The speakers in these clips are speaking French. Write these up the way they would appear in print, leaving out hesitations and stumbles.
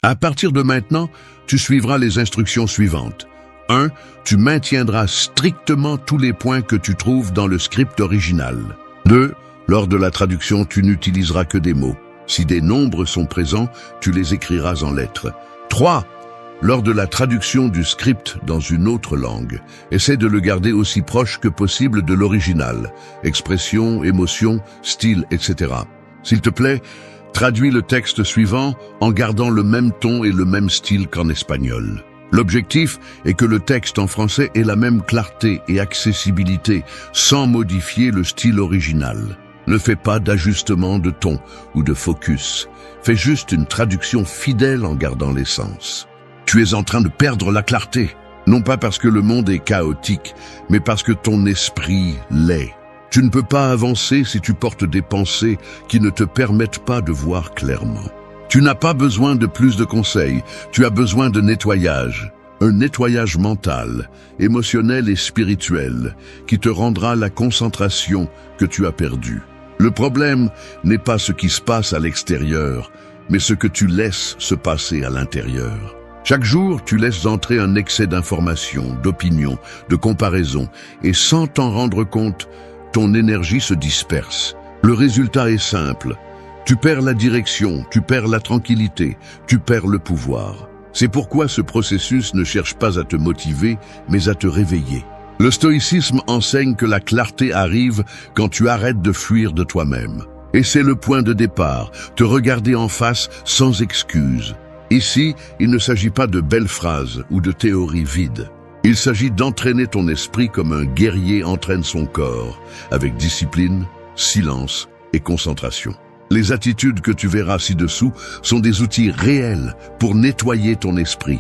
À partir de maintenant, tu suivras les instructions suivantes. 1. Tu maintiendras strictement tous les points que tu trouves dans le script original. 2. Lors de la traduction, tu n'utiliseras que des mots. Si des nombres sont présents, tu les écriras en lettres. 3. Lors de la traduction du script dans une autre langue, essaie de le garder aussi proche que possible de l'original. Expression, émotion, style, etc. S'il te plaît, traduis le texte suivant en gardant le même ton et le même style qu'en espagnol. L'objectif est que le texte en français ait la même clarté et accessibilité, sans modifier le style original. Ne fais pas d'ajustement de ton ou de focus. Fais juste une traduction fidèle en gardant l'essence. Tu es en train de perdre la clarté, non pas parce que le monde est chaotique, mais parce que ton esprit l'est. Tu ne peux pas avancer si tu portes des pensées qui ne te permettent pas de voir clairement. Tu n'as pas besoin de plus de conseils, tu as besoin de nettoyage. Un nettoyage mental, émotionnel et spirituel, qui te rendra la concentration que tu as perdue. Le problème n'est pas ce qui se passe à l'extérieur, mais ce que tu laisses se passer à l'intérieur. Chaque jour, tu laisses entrer un excès d'informations, d'opinions, de comparaisons, et sans t'en rendre compte, ton énergie se disperse. Le résultat est simple. Tu perds la direction, tu perds la tranquillité, tu perds le pouvoir. C'est pourquoi ce processus ne cherche pas à te motiver, mais à te réveiller. Le stoïcisme enseigne que la clarté arrive quand tu arrêtes de fuir de toi-même. Et c'est le point de départ, te regarder en face sans excuse. Ici, il ne s'agit pas de belles phrases ou de théories vides. Il s'agit d'entraîner ton esprit comme un guerrier entraîne son corps, avec discipline, silence et concentration. Les attitudes que tu verras ci-dessous sont des outils réels pour nettoyer ton esprit,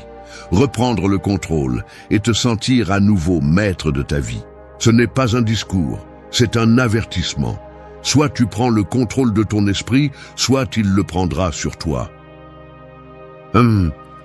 reprendre le contrôle et te sentir à nouveau maître de ta vie. Ce n'est pas un discours, c'est un avertissement. Soit tu prends le contrôle de ton esprit, soit il le prendra sur toi.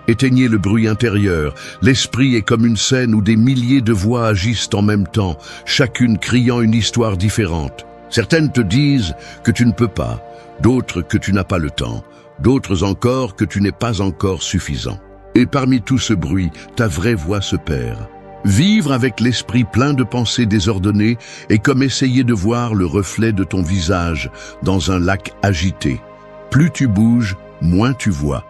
Éteignez le bruit intérieur. L'esprit est comme une scène où des milliers de voix agissent en même temps, chacune criant une histoire différente. Certaines te disent que tu ne peux pas, d'autres que tu n'as pas le temps, d'autres encore que tu n'es pas encore suffisant. Et parmi tout ce bruit, ta vraie voix se perd. Vivre avec l'esprit plein de pensées désordonnées est comme essayer de voir le reflet de ton visage dans un lac agité. Plus tu bouges, moins tu vois.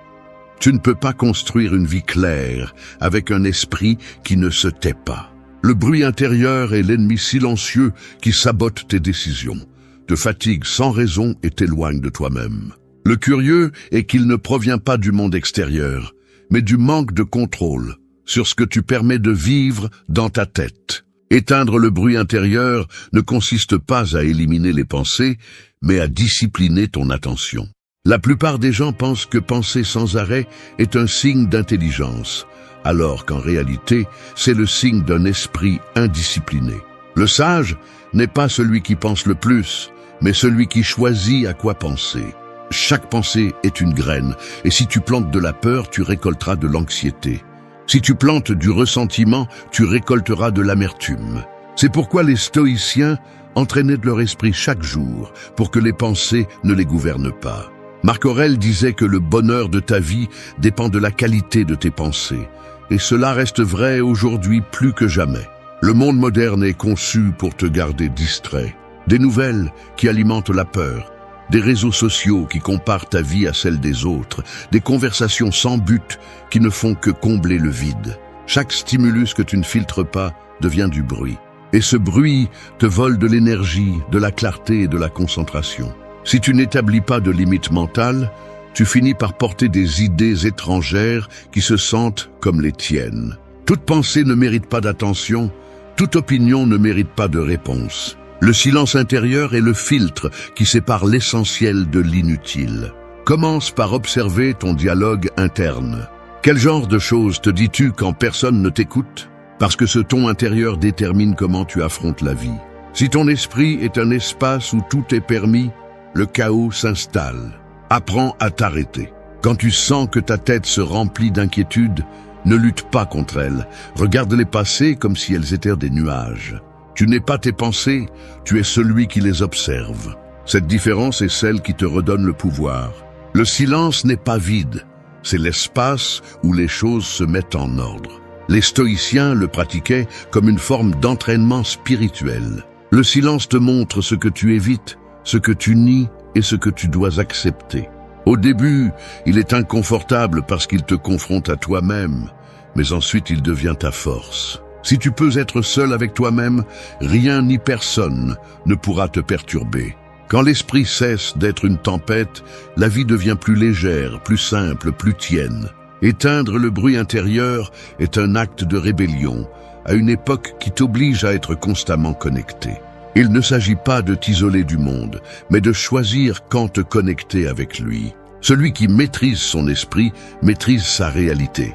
Tu ne peux pas construire une vie claire avec un esprit qui ne se tait pas. Le bruit intérieur est l'ennemi silencieux qui sabote tes décisions, te fatigue sans raison et t'éloigne de toi-même. Le curieux est qu'il ne provient pas du monde extérieur, mais du manque de contrôle sur ce que tu permets de vivre dans ta tête. Éteindre le bruit intérieur ne consiste pas à éliminer les pensées, mais à discipliner ton attention. La plupart des gens pensent que penser sans arrêt est un signe d'intelligence, alors qu'en réalité, c'est le signe d'un esprit indiscipliné. Le sage n'est pas celui qui pense le plus, mais celui qui choisit à quoi penser. Chaque pensée est une graine, et si tu plantes de la peur, tu récolteras de l'anxiété. Si tu plantes du ressentiment, tu récolteras de l'amertume. C'est pourquoi les stoïciens entraînaient de leur esprit chaque jour, pour que les pensées ne les gouvernent pas. Marc Aurèle disait que le bonheur de ta vie dépend de la qualité de tes pensées. Et cela reste vrai aujourd'hui plus que jamais. Le monde moderne est conçu pour te garder distrait. Des nouvelles qui alimentent la peur, des réseaux sociaux qui comparent ta vie à celle des autres, des conversations sans but qui ne font que combler le vide. Chaque stimulus que tu ne filtres pas devient du bruit. Et ce bruit te vole de l'énergie, de la clarté et de la concentration. Si tu n'établis pas de limites mentales, tu finis par porter des idées étrangères qui se sentent comme les tiennes. Toute pensée ne mérite pas d'attention, toute opinion ne mérite pas de réponse. Le silence intérieur est le filtre qui sépare l'essentiel de l'inutile. Commence par observer ton dialogue interne. Quel genre de choses te dis-tu quand personne ne t'écoute? Parce que ce ton intérieur détermine comment tu affrontes la vie. Si ton esprit est un espace où tout est permis, le chaos s'installe. Apprends à t'arrêter. Quand tu sens que ta tête se remplit d'inquiétude, ne lutte pas contre elles. Regarde-les passer comme si elles étaient des nuages. Tu n'es pas tes pensées, tu es celui qui les observe. Cette différence est celle qui te redonne le pouvoir. Le silence n'est pas vide, c'est l'espace où les choses se mettent en ordre. Les stoïciens le pratiquaient comme une forme d'entraînement spirituel. Le silence te montre ce que tu évites, ce que tu nies et ce que tu dois accepter. Au début, il est inconfortable parce qu'il te confronte à toi-même, mais ensuite il devient ta force. Si tu peux être seul avec toi-même, rien ni personne ne pourra te perturber. Quand l'esprit cesse d'être une tempête, la vie devient plus légère, plus simple, plus tienne. Éteindre le bruit intérieur est un acte de rébellion, à une époque qui t'oblige à être constamment connecté. Il ne s'agit pas de t'isoler du monde, mais de choisir quand te connecter avec lui. Celui qui maîtrise son esprit maîtrise sa réalité.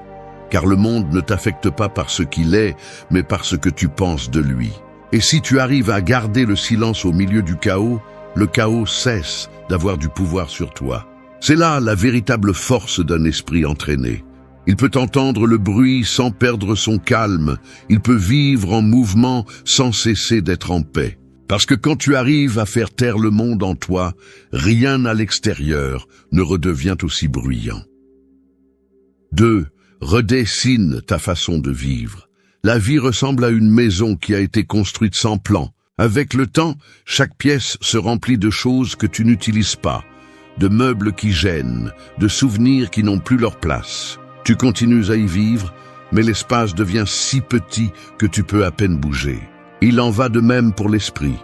Car le monde ne t'affecte pas par ce qu'il est, mais par ce que tu penses de lui. Et si tu arrives à garder le silence au milieu du chaos, le chaos cesse d'avoir du pouvoir sur toi. C'est là la véritable force d'un esprit entraîné. Il peut entendre le bruit sans perdre son calme. Il peut vivre en mouvement sans cesser d'être en paix. Parce que quand tu arrives à faire taire le monde en toi, rien à l'extérieur ne redevient aussi bruyant. 2. Redessine ta façon de vivre. La vie ressemble à une maison qui a été construite sans plan. Avec le temps, chaque pièce se remplit de choses que tu n'utilises pas, de meubles qui gênent, de souvenirs qui n'ont plus leur place. Tu continues à y vivre, mais l'espace devient si petit que tu peux à peine bouger. Il en va de même pour l'esprit.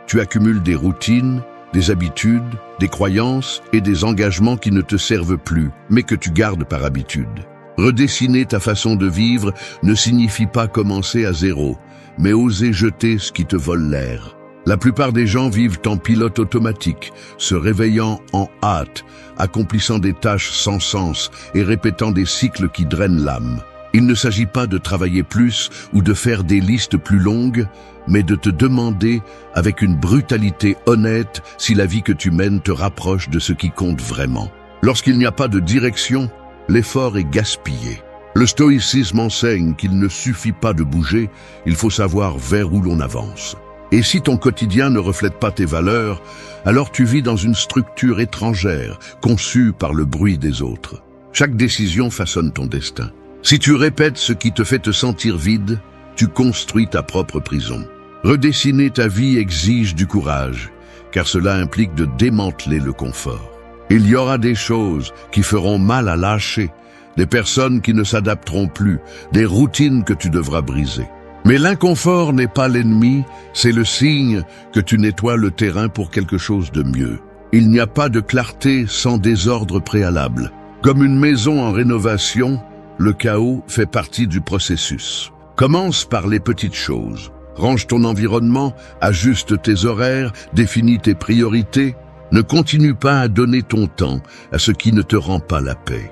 Tu accumules des routines, des habitudes, des croyances et des engagements qui ne te servent plus, mais que tu gardes par habitude. Redessiner ta façon de vivre ne signifie pas commencer à zéro, mais oser jeter ce qui te vole l'air. La plupart des gens vivent en pilote automatique, se réveillant en hâte, accomplissant des tâches sans sens et répétant des cycles qui drainent l'âme. Il ne s'agit pas de travailler plus ou de faire des listes plus longues, mais de te demander avec une brutalité honnête si la vie que tu mènes te rapproche de ce qui compte vraiment. Lorsqu'il n'y a pas de direction, l'effort est gaspillé. Le stoïcisme enseigne qu'il ne suffit pas de bouger, il faut savoir vers où l'on avance. Et si ton quotidien ne reflète pas tes valeurs, alors tu vis dans une structure étrangère, conçue par le bruit des autres. Chaque décision façonne ton destin. Si tu répètes ce qui te fait te sentir vide, tu construis ta propre prison. Redessiner ta vie exige du courage, car cela implique de démanteler le confort. Il y aura des choses qui feront mal à lâcher, des personnes qui ne s'adapteront plus, des routines que tu devras briser. Mais l'inconfort n'est pas l'ennemi, c'est le signe que tu nettoies le terrain pour quelque chose de mieux. Il n'y a pas de clarté sans désordre préalable. Comme une maison en rénovation, le chaos fait partie du processus. Commence par les petites choses. Range ton environnement, ajuste tes horaires, définis tes priorités. Ne continue pas à donner ton temps à ce qui ne te rend pas la paix.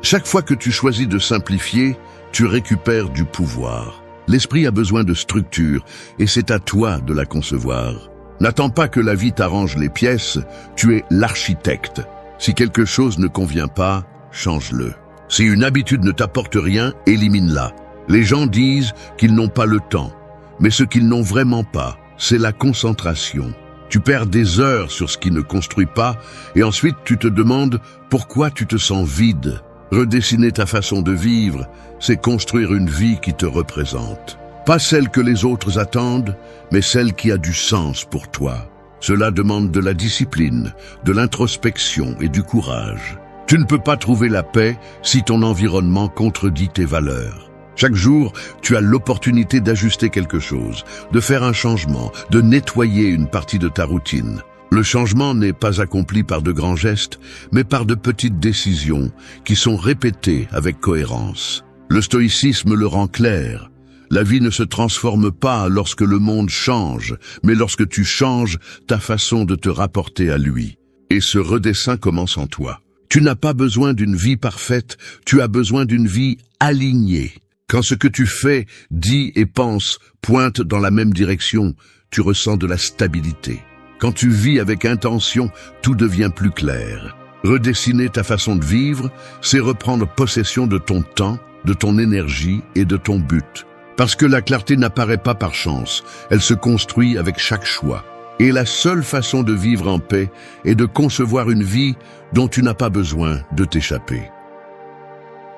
Chaque fois que tu choisis de simplifier, tu récupères du pouvoir. L'esprit a besoin de structure et c'est à toi de la concevoir. N'attends pas que la vie t'arrange les pièces, tu es l'architecte. Si quelque chose ne convient pas, change-le. Si une habitude ne t'apporte rien, élimine-la. Les gens disent qu'ils n'ont pas le temps, mais ce qu'ils n'ont vraiment pas, c'est la concentration. Tu perds des heures sur ce qui ne construit pas et ensuite tu te demandes pourquoi tu te sens vide. Redessiner ta façon de vivre, c'est construire une vie qui te représente. Pas celle que les autres attendent, mais celle qui a du sens pour toi. Cela demande de la discipline, de l'introspection et du courage. Tu ne peux pas trouver la paix si ton environnement contredit tes valeurs. Chaque jour, tu as l'opportunité d'ajuster quelque chose, de faire un changement, de nettoyer une partie de ta routine. Le changement n'est pas accompli par de grands gestes, mais par de petites décisions qui sont répétées avec cohérence. Le stoïcisme le rend clair. La vie ne se transforme pas lorsque le monde change, mais lorsque tu changes ta façon de te rapporter à lui. Et ce redessin commence en toi. Tu n'as pas besoin d'une vie parfaite, tu as besoin d'une vie alignée. Quand ce que tu fais, dis et penses pointe dans la même direction, tu ressens de la stabilité. Quand tu vis avec intention, tout devient plus clair. Redessiner ta façon de vivre, c'est reprendre possession de ton temps, de ton énergie et de ton but. Parce que la clarté n'apparaît pas par chance, elle se construit avec chaque choix. Et la seule façon de vivre en paix est de concevoir une vie dont tu n'as pas besoin de t'échapper.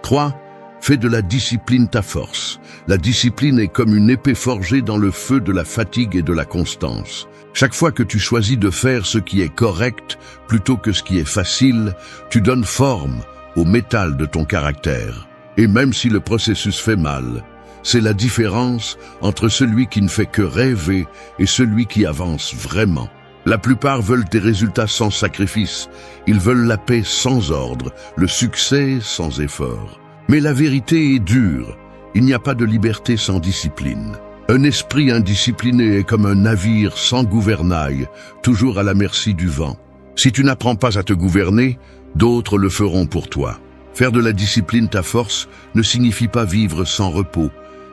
3. Fais de la discipline ta force. La discipline est comme une épée forgée dans le feu de la fatigue et de la constance. Chaque fois que tu choisis de faire ce qui est correct plutôt que ce qui est facile, tu donnes forme au métal de ton caractère. Et même si le processus fait mal, c'est la différence entre celui qui ne fait que rêver et celui qui avance vraiment. La plupart veulent des résultats sans sacrifice. Ils veulent la paix sans ordre, le succès sans effort. Mais la vérité est dure. Il n'y a pas de liberté sans discipline. Un esprit indiscipliné est comme un navire sans gouvernail, toujours à la merci du vent. Si tu n'apprends pas à te gouverner, d'autres le feront pour toi. Faire de la discipline ta force ne signifie pas vivre sans repos,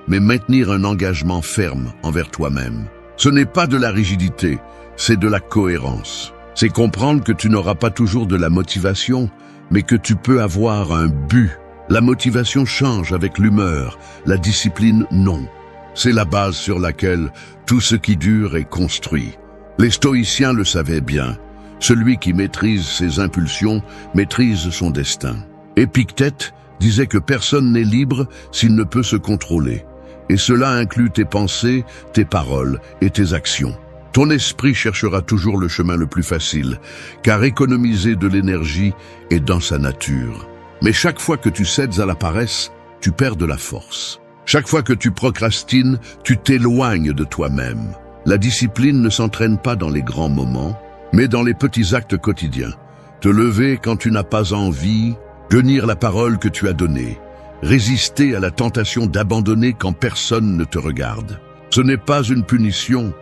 mais maintenir un engagement ferme envers toi-même. Ce n'est pas de la rigidité, c'est de la cohérence. C'est comprendre que tu n'auras pas toujours de la motivation, mais que tu peux avoir un but. La motivation change avec l'humeur, la discipline non. C'est la base sur laquelle tout ce qui dure est construit. Les stoïciens le savaient bien. Celui qui maîtrise ses impulsions maîtrise son destin. Épictète disait que personne n'est libre s'il ne peut se contrôler. Et cela inclut tes pensées, tes paroles et tes actions. Ton esprit cherchera toujours le chemin le plus facile, car économiser de l'énergie est dans sa nature. Mais chaque fois que tu cèdes à la paresse, tu perds de la force. Chaque fois que tu procrastines, tu t'éloignes de toi-même. La discipline ne s'entraîne pas dans les grands moments, mais dans les petits actes quotidiens. Te lever quand tu n'as pas envie, tenir la parole que tu as donnée, résister à la tentation d'abandonner quand personne ne te regarde. Ce n'est pas une punition,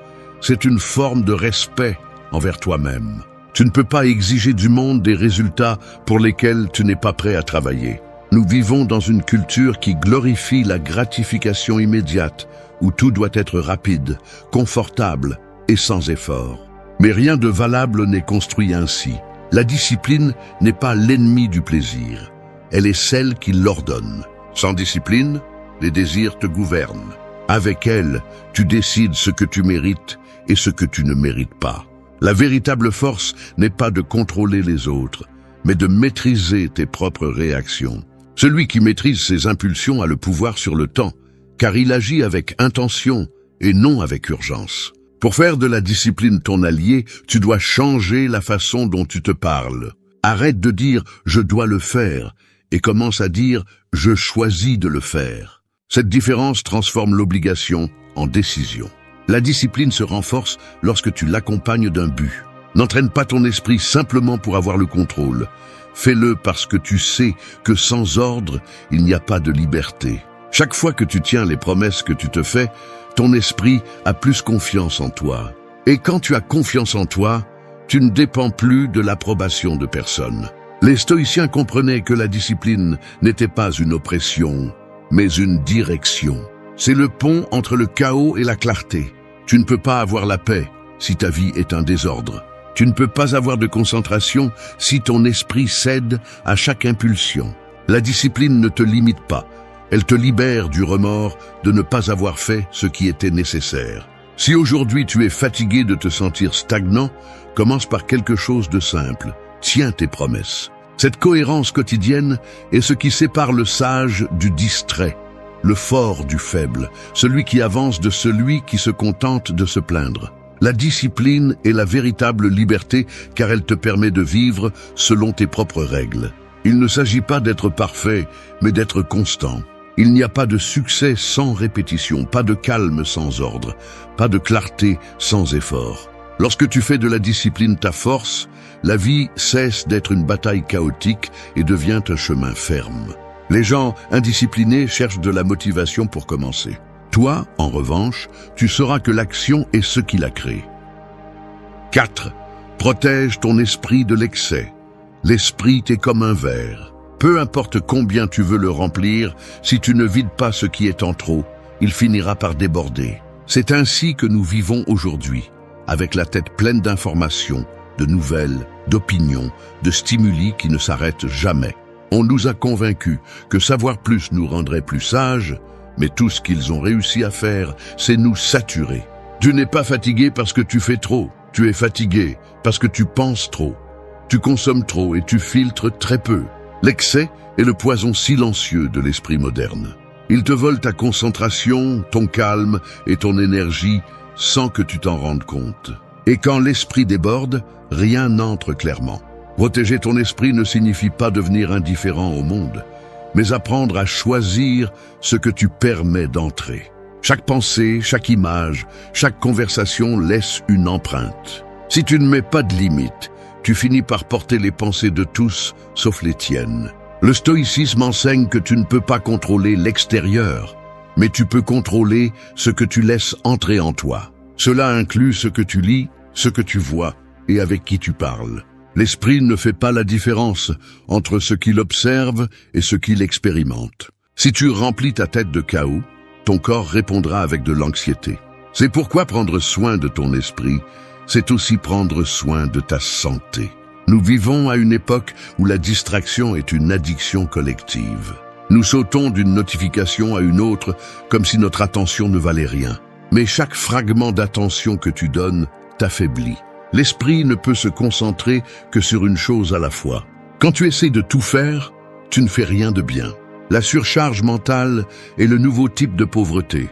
c'est une forme de respect envers toi-même. Tu ne peux pas exiger du monde des résultats pour lesquels tu n'es pas prêt à travailler. Nous vivons dans une culture qui glorifie la gratification immédiate, où tout doit être rapide, confortable et sans effort. Mais rien de valable n'est construit ainsi. La discipline n'est pas l'ennemi du plaisir, elle est celle qui l'ordonne. Sans discipline, les désirs te gouvernent. Avec elle, tu décides ce que tu mérites et ce que tu ne mérites pas. La véritable force n'est pas de contrôler les autres, mais de maîtriser tes propres réactions. Celui qui maîtrise ses impulsions a le pouvoir sur le temps, car il agit avec intention et non avec urgence. Pour faire de la discipline ton allié, tu dois changer la façon dont tu te parles. Arrête de dire « je dois le faire » et commence à dire « je choisis de le faire ». Cette différence transforme l'obligation en décision. La discipline se renforce lorsque tu l'accompagnes d'un but. N'entraîne pas ton esprit simplement pour avoir le contrôle. Fais-le parce que tu sais que sans ordre, il n'y a pas de liberté. Chaque fois que tu tiens les promesses que tu te fais, ton esprit a plus confiance en toi. Et quand tu as confiance en toi, tu ne dépends plus de l'approbation de personne. Les stoïciens comprenaient que la discipline n'était pas une oppression, mais une direction. C'est le pont entre le chaos et la clarté. Tu ne peux pas avoir la paix si ta vie est un désordre. Tu ne peux pas avoir de concentration si ton esprit cède à chaque impulsion. La discipline ne te limite pas. Elle te libère du remords de ne pas avoir fait ce qui était nécessaire. Si aujourd'hui tu es fatigué de te sentir stagnant, commence par quelque chose de simple. Tiens tes promesses. Cette cohérence quotidienne est ce qui sépare le sage du distrait, le fort du faible, celui qui avance de celui qui se contente de se plaindre. La discipline est la véritable liberté car elle te permet de vivre selon tes propres règles. Il ne s'agit pas d'être parfait, mais d'être constant. Il n'y a pas de succès sans répétition, pas de calme sans ordre, pas de clarté sans effort. Lorsque tu fais de la discipline ta force, la vie cesse d'être une bataille chaotique et devient un chemin ferme. Les gens indisciplinés cherchent de la motivation pour commencer. Toi, en revanche, tu sauras que l'action est ce qui la crée. 4. Protège ton esprit de l'excès. L'esprit est comme un verre. Peu importe combien tu veux le remplir, si tu ne vides pas ce qui est en trop, il finira par déborder. C'est ainsi que nous vivons aujourd'hui, avec la tête pleine d'informations, de nouvelles, d'opinions, de stimuli qui ne s'arrêtent jamais. On nous a convaincus que savoir plus nous rendrait plus sages, mais tout ce qu'ils ont réussi à faire, c'est nous saturer. Tu n'es pas fatigué parce que tu fais trop, tu es fatigué parce que tu penses trop. Tu consommes trop et tu filtres très peu. L'excès est le poison silencieux de l'esprit moderne. Il te vole ta concentration, ton calme et ton énergie sans que tu t'en rendes compte. Et quand l'esprit déborde, rien n'entre clairement. Protéger ton esprit ne signifie pas devenir indifférent au monde, mais apprendre à choisir ce que tu permets d'entrer. Chaque pensée, chaque image, chaque conversation laisse une empreinte. Si tu ne mets pas de limite, tu finis par porter les pensées de tous, sauf les tiennes. Le stoïcisme enseigne que tu ne peux pas contrôler l'extérieur, mais tu peux contrôler ce que tu laisses entrer en toi. Cela inclut ce que tu lis, ce que tu vois et avec qui tu parles. L'esprit ne fait pas la différence entre ce qu'il observe et ce qu'il expérimente. Si tu remplis ta tête de chaos, ton corps répondra avec de l'anxiété. C'est pourquoi prendre soin de ton esprit, c'est aussi prendre soin de ta santé. Nous vivons à une époque où la distraction est une addiction collective. Nous sautons d'une notification à une autre comme si notre attention ne valait rien. Mais chaque fragment d'attention que tu donnes t'affaiblit. L'esprit ne peut se concentrer que sur une chose à la fois. Quand tu essaies de tout faire, tu ne fais rien de bien. La surcharge mentale est le nouveau type de pauvreté.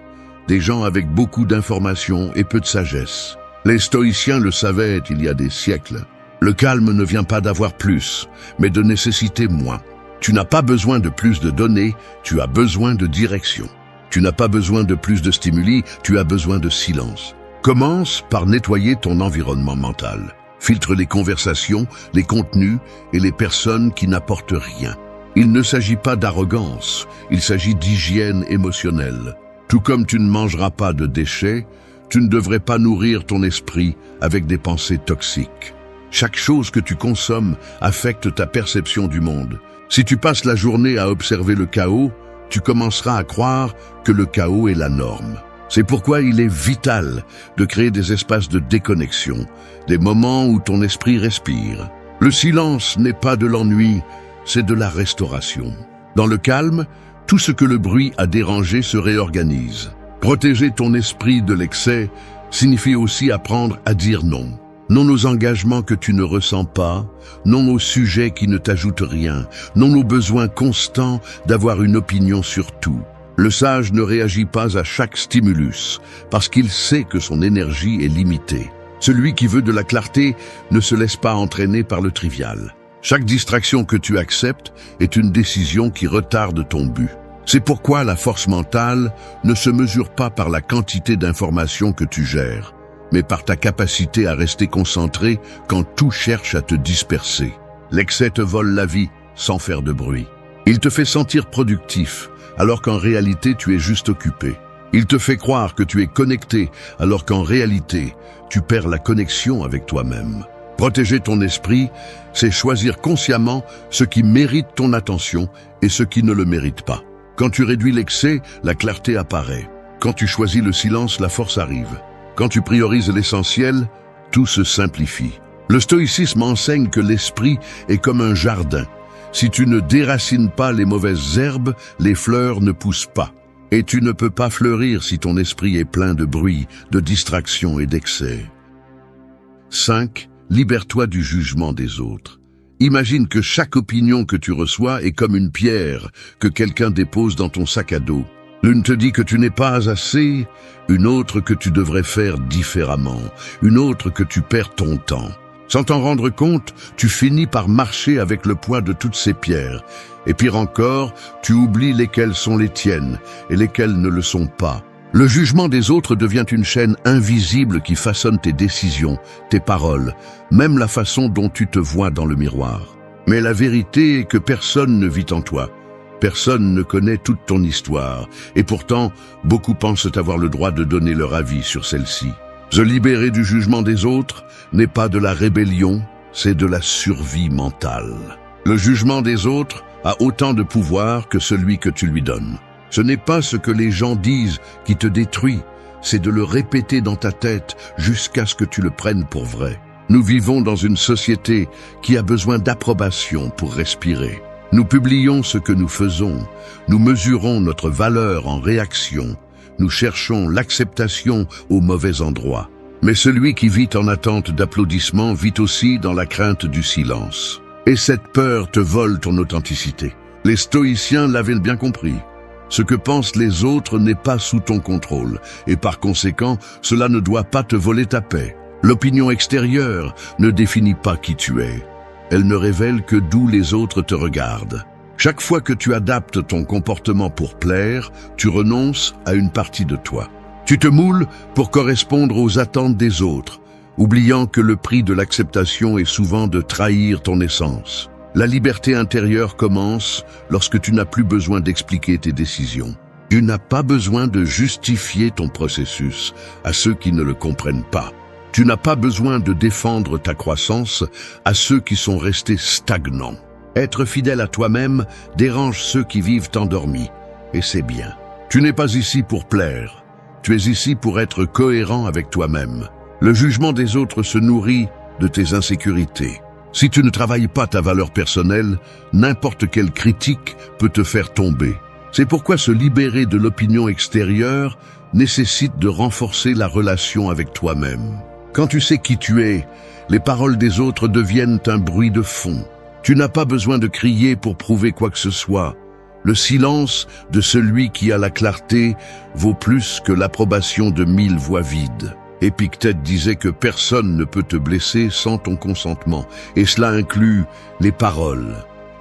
Des gens avec beaucoup d'informations et peu de sagesse. Les stoïciens le savaient il y a des siècles. Le calme ne vient pas d'avoir plus, mais de nécessiter moins. Tu n'as pas besoin de plus de données, tu as besoin de direction. Tu n'as pas besoin de plus de stimuli, tu as besoin de silence. Commence par nettoyer ton environnement mental. Filtre les conversations, les contenus et les personnes qui n'apportent rien. Il ne s'agit pas d'arrogance, il s'agit d'hygiène émotionnelle. Tout comme tu ne mangeras pas de déchets, tu ne devrais pas nourrir ton esprit avec des pensées toxiques. Chaque chose que tu consommes affecte ta perception du monde. Si tu passes la journée à observer le chaos, tu commenceras à croire que le chaos est la norme. C'est pourquoi il est vital de créer des espaces de déconnexion, des moments où ton esprit respire. Le silence n'est pas de l'ennui, c'est de la restauration. Dans le calme, tout ce que le bruit a dérangé se réorganise. Protéger ton esprit de l'excès signifie aussi apprendre à dire non. Non aux engagements que tu ne ressens pas, non aux sujets qui ne t'ajoutent rien, non aux besoins constants d'avoir une opinion sur tout. Le sage ne réagit pas à chaque stimulus, parce qu'il sait que son énergie est limitée. Celui qui veut de la clarté ne se laisse pas entraîner par le trivial. Chaque distraction que tu acceptes est une décision qui retarde ton but. C'est pourquoi la force mentale ne se mesure pas par la quantité d'informations que tu gères, mais par ta capacité à rester concentré quand tout cherche à te disperser. L'excès te vole la vie sans faire de bruit. Il te fait sentir productif, alors qu'en réalité tu es juste occupé. Il te fait croire que tu es connecté, alors qu'en réalité tu perds la connexion avec toi-même. Protéger ton esprit, c'est choisir consciemment ce qui mérite ton attention et ce qui ne le mérite pas. Quand tu réduis l'excès, la clarté apparaît. Quand tu choisis le silence, la force arrive. Quand tu priorises l'essentiel, tout se simplifie. Le stoïcisme enseigne que l'esprit est comme un jardin. Si tu ne déracines pas les mauvaises herbes, les fleurs ne poussent pas. Et tu ne peux pas fleurir si ton esprit est plein de bruit, de distraction et d'excès. 5. Libère-toi du jugement des autres. Imagine que chaque opinion que tu reçois est comme une pierre que quelqu'un dépose dans ton sac à dos. L'une te dit que tu n'es pas assez, une autre que tu devrais faire différemment, une autre que tu perds ton temps. Sans t'en rendre compte, tu finis par marcher avec le poids de toutes ces pierres. Et pire encore, tu oublies lesquelles sont les tiennes et lesquelles ne le sont pas. Le jugement des autres devient une chaîne invisible qui façonne tes décisions, tes paroles, même la façon dont tu te vois dans le miroir. Mais la vérité est que personne ne vit en toi. Personne ne connaît toute ton histoire, et pourtant, beaucoup pensent avoir le droit de donner leur avis sur celle-ci. Se libérer du jugement des autres n'est pas de la rébellion, c'est de la survie mentale. Le jugement des autres a autant de pouvoir que celui que tu lui donnes. Ce n'est pas ce que les gens disent qui te détruit, c'est de le répéter dans ta tête jusqu'à ce que tu le prennes pour vrai. Nous vivons dans une société qui a besoin d'approbation pour respirer. Nous publions ce que nous faisons, nous mesurons notre valeur en réaction, nous cherchons l'acceptation au mauvais endroit. Mais celui qui vit en attente d'applaudissements vit aussi dans la crainte du silence. Et cette peur te vole ton authenticité. Les stoïciens l'avaient bien compris. Ce que pensent les autres n'est pas sous ton contrôle, et par conséquent, cela ne doit pas te voler ta paix. L'opinion extérieure ne définit pas qui tu es. Elle ne révèle que d'où les autres te regardent. Chaque fois que tu adaptes ton comportement pour plaire, tu renonces à une partie de toi. Tu te moules pour correspondre aux attentes des autres, oubliant que le prix de l'acceptation est souvent de trahir ton essence. La liberté intérieure commence lorsque tu n'as plus besoin d'expliquer tes décisions. Tu n'as pas besoin de justifier ton processus à ceux qui ne le comprennent pas. Tu n'as pas besoin de défendre ta croissance à ceux qui sont restés stagnants. Être fidèle à toi-même dérange ceux qui vivent endormis, et c'est bien. Tu n'es pas ici pour plaire, tu es ici pour être cohérent avec toi-même. Le jugement des autres se nourrit de tes insécurités. Si tu ne travailles pas ta valeur personnelle, n'importe quelle critique peut te faire tomber. C'est pourquoi se libérer de l'opinion extérieure nécessite de renforcer la relation avec toi-même. Quand tu sais qui tu es, les paroles des autres deviennent un bruit de fond. Tu n'as pas besoin de crier pour prouver quoi que ce soit. Le silence de celui qui a la clarté vaut plus que l'approbation de 1000 voix vides. Épictète disait que personne ne peut te blesser sans ton consentement, et cela inclut les paroles.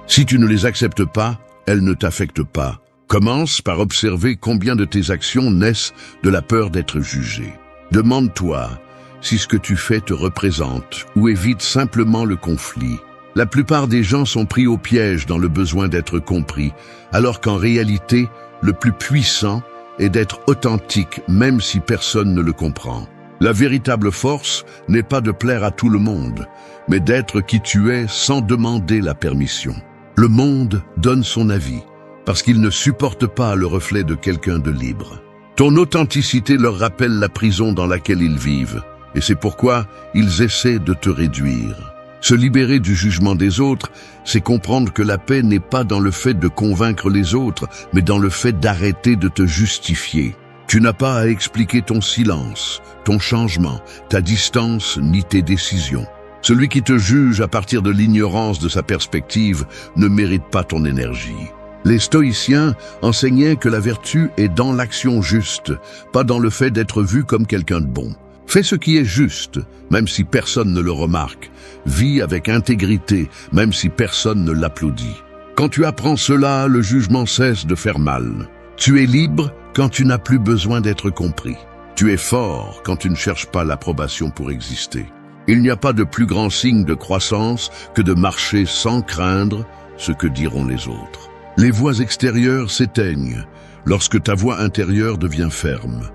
Si tu ne les acceptes pas, elles ne t'affectent pas. Commence par observer combien de tes actions naissent de la peur d'être jugé. Demande-toi si ce que tu fais te représente ou évite simplement le conflit. La plupart des gens sont pris au piège dans le besoin d'être compris, alors qu'en réalité, le plus puissant est d'être authentique même si personne ne le comprend. La véritable force n'est pas de plaire à tout le monde, mais d'être qui tu es sans demander la permission. Le monde donne son avis, parce qu'il ne supporte pas le reflet de quelqu'un de libre. Ton authenticité leur rappelle la prison dans laquelle ils vivent, et c'est pourquoi ils essaient de te réduire. Se libérer du jugement des autres, c'est comprendre que la paix n'est pas dans le fait de convaincre les autres, mais dans le fait d'arrêter de te justifier. Tu n'as pas à expliquer ton silence, ton changement, ta distance ni tes décisions. Celui qui te juge à partir de l'ignorance de sa perspective ne mérite pas ton énergie. Les stoïciens enseignaient que la vertu est dans l'action juste, pas dans le fait d'être vu comme quelqu'un de bon. Fais ce qui est juste, même si personne ne le remarque. Vis avec intégrité, même si personne ne l'applaudit. Quand tu apprends cela, le jugement cesse de faire mal. Tu es libre quand tu n'as plus besoin d'être compris. Tu es fort quand tu ne cherches pas l'approbation pour exister. Il n'y a pas de plus grand signe de croissance que de marcher sans craindre ce que diront les autres. Les voix extérieures s'éteignent lorsque ta voix intérieure devient ferme.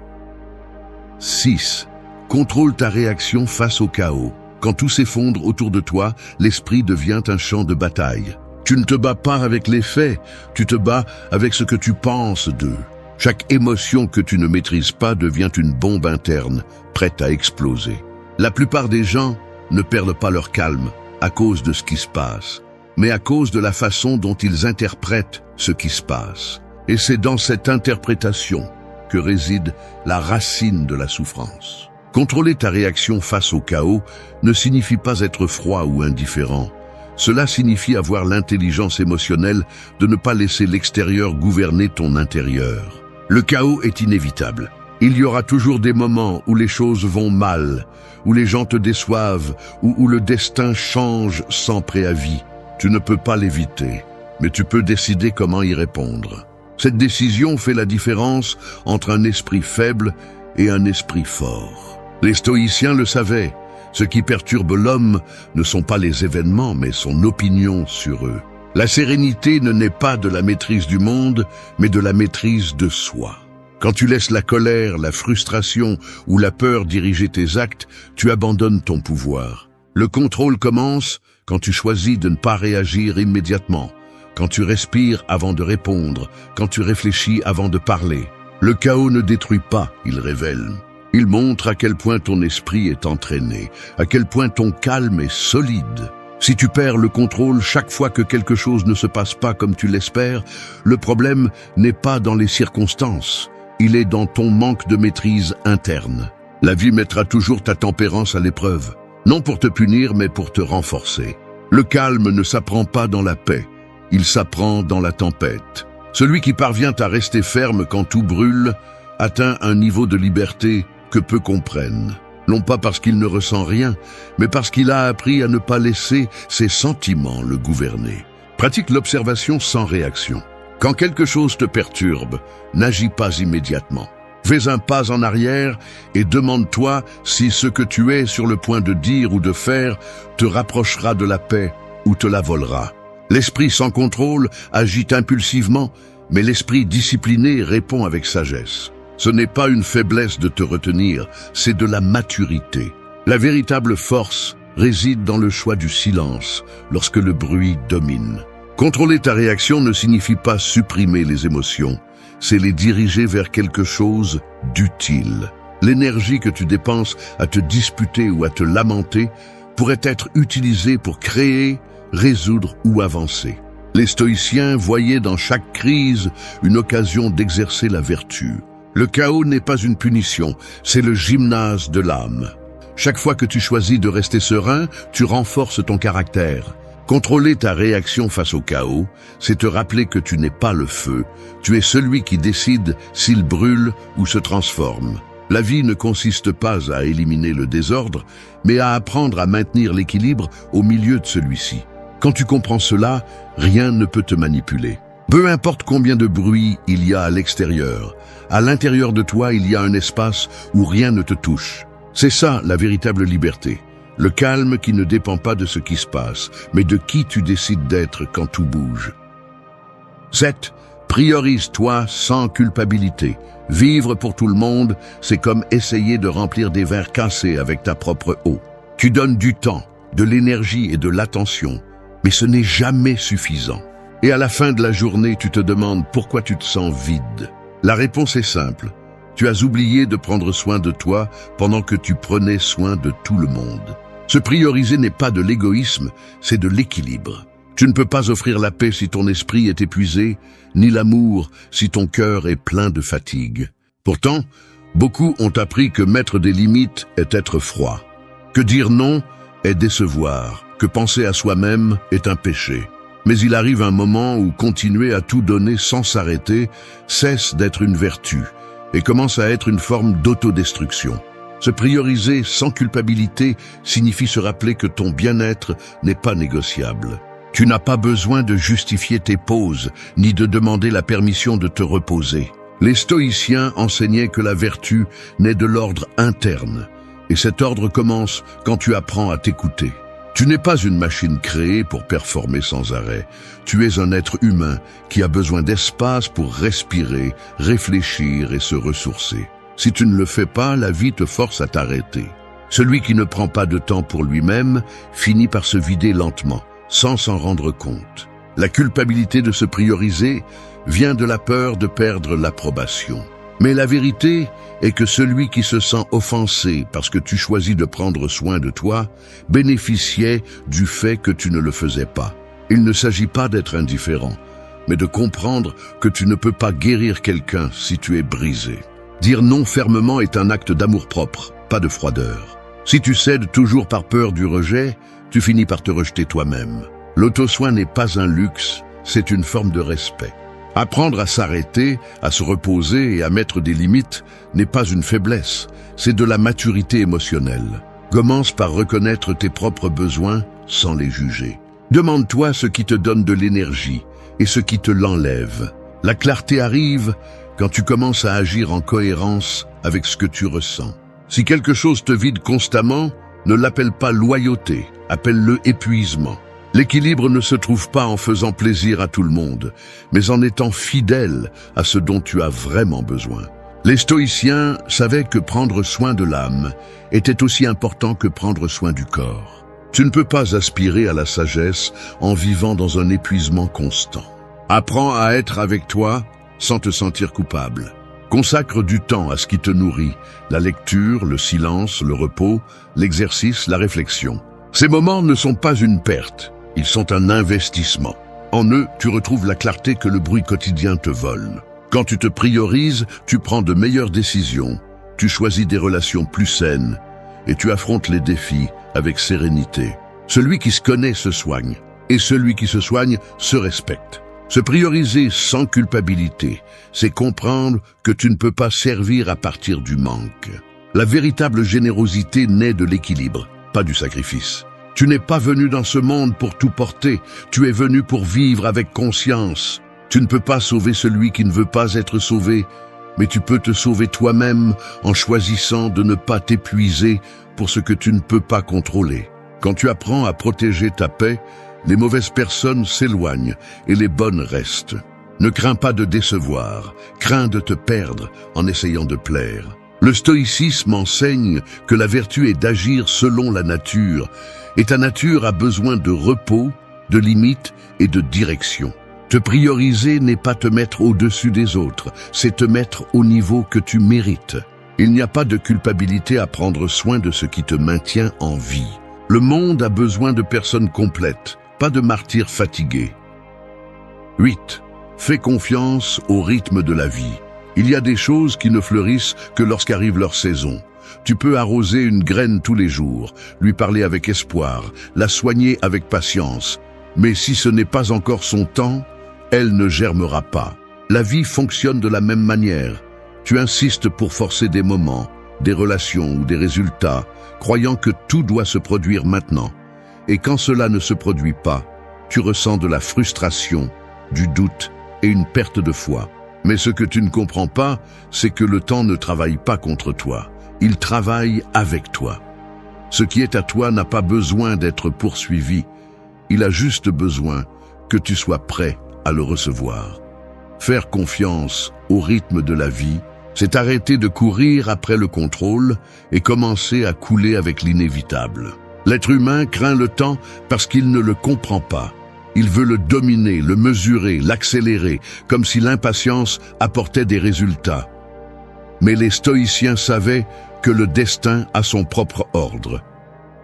6. Contrôle ta réaction face au chaos. Quand tout s'effondre autour de toi, l'esprit devient un champ de bataille. Tu ne te bats pas avec les faits, tu te bats avec ce que tu penses d'eux. Chaque émotion que tu ne maîtrises pas devient une bombe interne, prête à exploser. La plupart des gens ne perdent pas leur calme à cause de ce qui se passe, mais à cause de la façon dont ils interprètent ce qui se passe. Et c'est dans cette interprétation que réside la racine de la souffrance. Contrôler ta réaction face au chaos ne signifie pas être froid ou indifférent. Cela signifie avoir l'intelligence émotionnelle de ne pas laisser l'extérieur gouverner ton intérieur. Le chaos est inévitable. Il y aura toujours des moments où les choses vont mal, où les gens te déçoivent, ou où le destin change sans préavis. Tu ne peux pas l'éviter, mais tu peux décider comment y répondre. Cette décision fait la différence entre un esprit faible et un esprit fort. Les stoïciens le savaient. Ce qui perturbe l'homme ne sont pas les événements, mais son opinion sur eux. La sérénité ne naît pas de la maîtrise du monde, mais de la maîtrise de soi. Quand tu laisses la colère, la frustration ou la peur diriger tes actes, tu abandonnes ton pouvoir. Le contrôle commence quand tu choisis de ne pas réagir immédiatement, quand tu respires avant de répondre, quand tu réfléchis avant de parler. Le chaos ne détruit pas, il révèle. Il montre à quel point ton esprit est entraîné, à quel point ton calme est solide. Si tu perds le contrôle chaque fois que quelque chose ne se passe pas comme tu l'espères, le problème n'est pas dans les circonstances, il est dans ton manque de maîtrise interne. La vie mettra toujours ta tempérance à l'épreuve, non pour te punir mais pour te renforcer. Le calme ne s'apprend pas dans la paix, il s'apprend dans la tempête. Celui qui parvient à rester ferme quand tout brûle atteint un niveau de liberté que peu comprennent. Non pas parce qu'il ne ressent rien, mais parce qu'il a appris à ne pas laisser ses sentiments le gouverner. Pratique l'observation sans réaction. Quand quelque chose te perturbe, n'agis pas immédiatement. Fais un pas en arrière et demande-toi si ce que tu es sur le point de dire ou de faire te rapprochera de la paix ou te la volera. L'esprit sans contrôle agit impulsivement, mais l'esprit discipliné répond avec sagesse. Ce n'est pas une faiblesse de te retenir, c'est de la maturité. La véritable force réside dans le choix du silence, lorsque le bruit domine. Contrôler ta réaction ne signifie pas supprimer les émotions, c'est les diriger vers quelque chose d'utile. L'énergie que tu dépenses à te disputer ou à te lamenter pourrait être utilisée pour créer, résoudre ou avancer. Les stoïciens voyaient dans chaque crise une occasion d'exercer la vertu. Le chaos n'est pas une punition, c'est le gymnase de l'âme. Chaque fois que tu choisis de rester serein, tu renforces ton caractère. Contrôler ta réaction face au chaos, c'est te rappeler que tu n'es pas le feu, tu es celui qui décide s'il brûle ou se transforme. La vie ne consiste pas à éliminer le désordre, mais à apprendre à maintenir l'équilibre au milieu de celui-ci. Quand tu comprends cela, rien ne peut te manipuler. Peu importe combien de bruit il y a à l'extérieur, à l'intérieur de toi il y a un espace où rien ne te touche. C'est ça la véritable liberté. Le calme qui ne dépend pas de ce qui se passe, mais de qui tu décides d'être quand tout bouge. 7. Priorise-toi sans culpabilité. Vivre pour tout le monde, c'est comme essayer de remplir des verres cassés avec ta propre eau. Tu donnes du temps, de l'énergie et de l'attention, mais ce n'est jamais suffisant. Et à la fin de la journée, tu te demandes pourquoi tu te sens vide. La réponse est simple. Tu as oublié de prendre soin de toi pendant que tu prenais soin de tout le monde. Se prioriser n'est pas de l'égoïsme, c'est de l'équilibre. Tu ne peux pas offrir la paix si ton esprit est épuisé, ni l'amour si ton cœur est plein de fatigue. Pourtant, beaucoup ont appris que mettre des limites est être froid, que dire non est décevoir, que penser à soi-même est un péché. Mais il arrive un moment où continuer à tout donner sans s'arrêter cesse d'être une vertu et commence à être une forme d'autodestruction. Se prioriser sans culpabilité signifie se rappeler que ton bien-être n'est pas négociable. Tu n'as pas besoin de justifier tes pauses, ni de demander la permission de te reposer. Les stoïciens enseignaient que la vertu naît de l'ordre interne, et cet ordre commence quand tu apprends à t'écouter. Tu n'es pas une machine créée pour performer sans arrêt. Tu es un être humain qui a besoin d'espace pour respirer, réfléchir et se ressourcer. Si tu ne le fais pas, la vie te force à t'arrêter. Celui qui ne prend pas de temps pour lui-même finit par se vider lentement, sans s'en rendre compte. La culpabilité de se prioriser vient de la peur de perdre l'approbation. Mais la vérité est que celui qui se sent offensé parce que tu choisis de prendre soin de toi bénéficiait du fait que tu ne le faisais pas. Il ne s'agit pas d'être indifférent, mais de comprendre que tu ne peux pas guérir quelqu'un si tu es brisé. Dire non fermement est un acte d'amour-propre, pas de froideur. Si tu cèdes toujours par peur du rejet, tu finis par te rejeter toi-même. L'auto-soin n'est pas un luxe, c'est une forme de respect. Apprendre à s'arrêter, à se reposer et à mettre des limites n'est pas une faiblesse, c'est de la maturité émotionnelle. Commence par reconnaître tes propres besoins sans les juger. Demande-toi ce qui te donne de l'énergie et ce qui te l'enlève. La clarté arrive quand tu commences à agir en cohérence avec ce que tu ressens. Si quelque chose te vide constamment, ne l'appelle pas loyauté, appelle-le épuisement. L'équilibre ne se trouve pas en faisant plaisir à tout le monde, mais en étant fidèle à ce dont tu as vraiment besoin. Les stoïciens savaient que prendre soin de l'âme était aussi important que prendre soin du corps. Tu ne peux pas aspirer à la sagesse en vivant dans un épuisement constant. Apprends à être avec toi sans te sentir coupable. Consacre du temps à ce qui te nourrit, la lecture, le silence, le repos, l'exercice, la réflexion. Ces moments ne sont pas une perte. Ils sont un investissement. En eux, tu retrouves la clarté que le bruit quotidien te vole. Quand tu te priorises, tu prends de meilleures décisions, tu choisis des relations plus saines et tu affrontes les défis avec sérénité. Celui qui se connaît se soigne, et celui qui se soigne se respecte. Se prioriser sans culpabilité, c'est comprendre que tu ne peux pas servir à partir du manque. La véritable générosité naît de l'équilibre, pas du sacrifice. Tu n'es pas venu dans ce monde pour tout porter, tu es venu pour vivre avec conscience. Tu ne peux pas sauver celui qui ne veut pas être sauvé, mais tu peux te sauver toi-même en choisissant de ne pas t'épuiser pour ce que tu ne peux pas contrôler. Quand tu apprends à protéger ta paix, les mauvaises personnes s'éloignent et les bonnes restent. Ne crains pas de décevoir, crains de te perdre en essayant de plaire. Le stoïcisme enseigne que la vertu est d'agir selon la nature, et ta nature a besoin de repos, de limites et de direction. Te prioriser n'est pas te mettre au-dessus des autres, c'est te mettre au niveau que tu mérites. Il n'y a pas de culpabilité à prendre soin de ce qui te maintient en vie. Le monde a besoin de personnes complètes, pas de martyrs fatigués. 8. Fais confiance au rythme de la vie. Il y a des choses qui ne fleurissent que lorsqu'arrive leur saison. Tu peux arroser une graine tous les jours, lui parler avec espoir, la soigner avec patience. Mais si ce n'est pas encore son temps, elle ne germera pas. La vie fonctionne de la même manière. Tu insistes pour forcer des moments, des relations ou des résultats, croyant que tout doit se produire maintenant. Et quand cela ne se produit pas, tu ressens de la frustration, du doute et une perte de foi. Mais ce que tu ne comprends pas, c'est que le temps ne travaille pas contre toi. Il travaille avec toi. Ce qui est à toi n'a pas besoin d'être poursuivi. Il a juste besoin que tu sois prêt à le recevoir. Faire confiance au rythme de la vie, c'est arrêter de courir après le contrôle et commencer à couler avec l'inévitable. L'être humain craint le temps parce qu'il ne le comprend pas. Il veut le dominer, le mesurer, l'accélérer, comme si l'impatience apportait des résultats. Mais les stoïciens savaient que le destin a son propre ordre.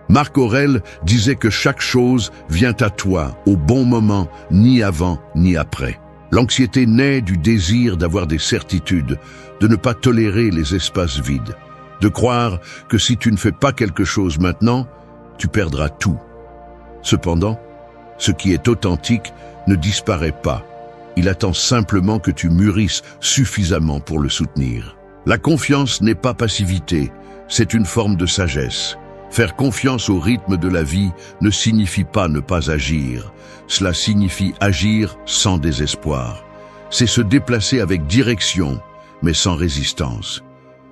Marc Aurèle disait que chaque chose vient à toi au bon moment, ni avant ni après. L'anxiété naît du désir d'avoir des certitudes, de ne pas tolérer les espaces vides, de croire que si tu ne fais pas quelque chose maintenant, tu perdras tout. Cependant, ce qui est authentique ne disparaît pas. Il attend simplement que tu mûrisses suffisamment pour le soutenir. La confiance n'est pas passivité, c'est une forme de sagesse. Faire confiance au rythme de la vie ne signifie pas ne pas agir. Cela signifie agir sans désespoir. C'est se déplacer avec direction, mais sans résistance.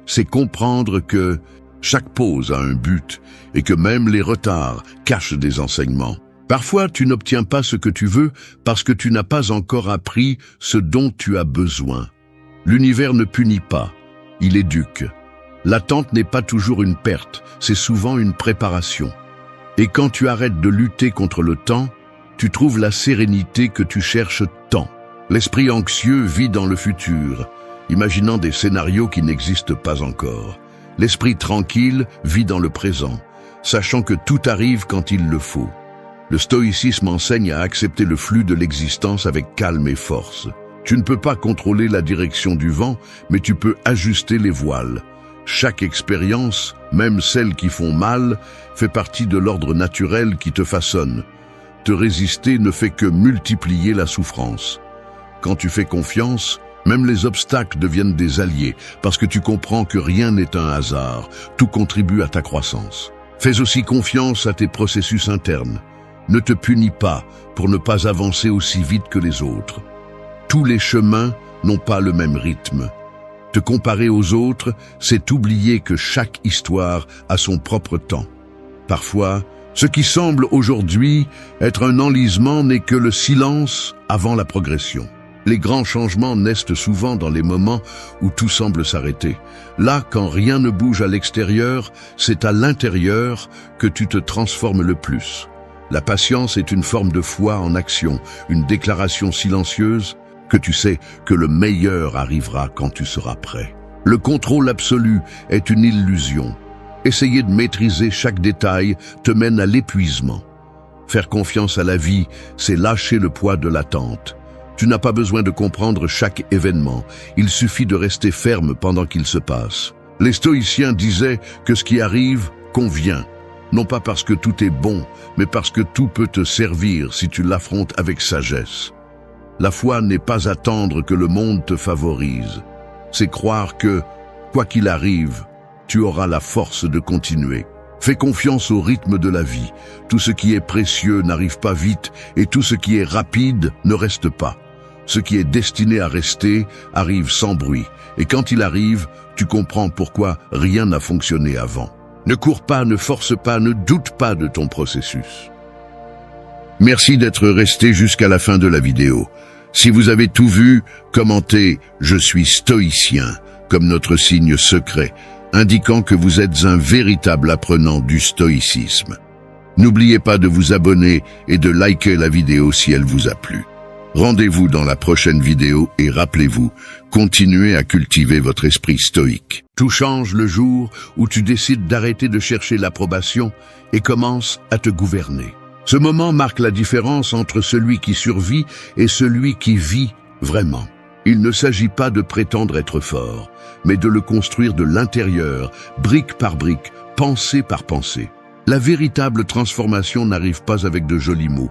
C'est comprendre que chaque pause a un but et que même les retards cachent des enseignements. Parfois, tu n'obtiens pas ce que tu veux parce que tu n'as pas encore appris ce dont tu as besoin. L'univers ne punit pas, il éduque. L'attente n'est pas toujours une perte, c'est souvent une préparation. Et quand tu arrêtes de lutter contre le temps, tu trouves la sérénité que tu cherches tant. L'esprit anxieux vit dans le futur, imaginant des scénarios qui n'existent pas encore. L'esprit tranquille vit dans le présent, sachant que tout arrive quand il le faut. Le stoïcisme enseigne à accepter le flux de l'existence avec calme et force. Tu ne peux pas contrôler la direction du vent, mais tu peux ajuster les voiles. Chaque expérience, même celles qui font mal, fait partie de l'ordre naturel qui te façonne. Te résister ne fait que multiplier la souffrance. Quand tu fais confiance, même les obstacles deviennent des alliés, parce que tu comprends que rien n'est un hasard, tout contribue à ta croissance. Fais aussi confiance à tes processus internes. Ne te punis pas pour ne pas avancer aussi vite que les autres. Tous les chemins n'ont pas le même rythme. Te comparer aux autres, c'est oublier que chaque histoire a son propre temps. Parfois, ce qui semble aujourd'hui être un enlisement n'est que le silence avant la progression. Les grands changements naissent souvent dans les moments où tout semble s'arrêter. Là, quand rien ne bouge à l'extérieur, c'est à l'intérieur que tu te transformes le plus. La patience est une forme de foi en action, une déclaration silencieuse que tu sais que le meilleur arrivera quand tu seras prêt. Le contrôle absolu est une illusion. Essayer de maîtriser chaque détail te mène à l'épuisement. Faire confiance à la vie, c'est lâcher le poids de l'attente. Tu n'as pas besoin de comprendre chaque événement, il suffit de rester ferme pendant qu'il se passe. Les stoïciens disaient que ce qui arrive convient. non pas parce que tout est bon, mais parce que tout peut te servir si tu l'affrontes avec sagesse. La foi n'est pas attendre que le monde te favorise, c'est croire que, quoi qu'il arrive, tu auras la force de continuer. Fais confiance au rythme de la vie. Tout ce qui est précieux n'arrive pas vite et tout ce qui est rapide ne reste pas. Ce qui est destiné à rester arrive sans bruit. Et quand il arrive, tu comprends pourquoi rien n'a fonctionné avant. Ne cours pas, ne force pas, ne doute pas de ton processus. Merci d'être resté jusqu'à la fin de la vidéo. Si vous avez tout vu, commentez « Je suis stoïcien » comme notre signe secret, indiquant que vous êtes un véritable apprenant du stoïcisme. N'oubliez pas de vous abonner et de liker la vidéo si elle vous a plu. Rendez-vous dans la prochaine vidéo et rappelez-vous, continuez à cultiver votre esprit stoïque. Tout change le jour où tu décides d'arrêter de chercher l'approbation et commences à te gouverner. Ce moment marque la différence entre celui qui survit et celui qui vit vraiment. Il ne s'agit pas de prétendre être fort, mais de le construire de l'intérieur, brique par brique, pensée par pensée. La véritable transformation n'arrive pas avec de jolis mots.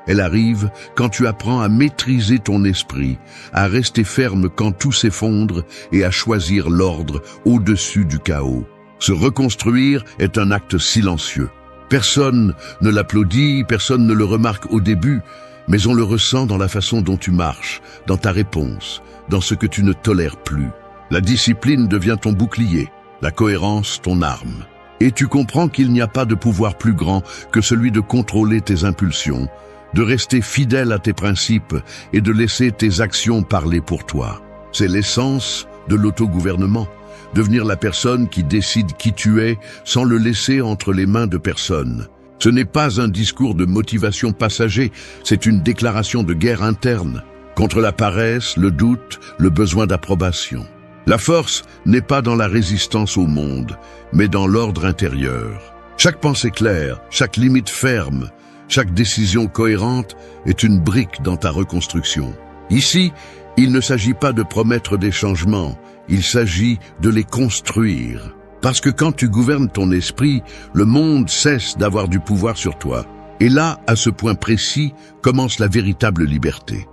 Elle arrive quand tu apprends à maîtriser ton esprit, à rester ferme quand tout s'effondre et à choisir l'ordre au-dessus du chaos. Se reconstruire est un acte silencieux. Personne ne l'applaudit, personne ne le remarque au début, mais on le ressent dans la façon dont tu marches, dans ta réponse, dans ce que tu ne tolères plus. La discipline devient ton bouclier, la cohérence ton arme. Et tu comprends qu'il n'y a pas de pouvoir plus grand que celui de contrôler tes impulsions, de rester fidèle à tes principes et de laisser tes actions parler pour toi. C'est l'essence de l'autogouvernement. Devenir la personne qui décide qui tu es sans le laisser entre les mains de personne. Ce n'est pas un discours de motivation passager, c'est une déclaration de guerre interne, contre la paresse, le doute, le besoin d'approbation. La force n'est pas dans la résistance au monde, mais dans l'ordre intérieur. Chaque pensée claire, chaque limite ferme, chaque décision cohérente est une brique dans ta reconstruction. Ici, il ne s'agit pas de promettre des changements, il s'agit de les construire. Parce que quand tu gouvernes ton esprit, le monde cesse d'avoir du pouvoir sur toi. Et là, à ce point précis, commence la véritable liberté.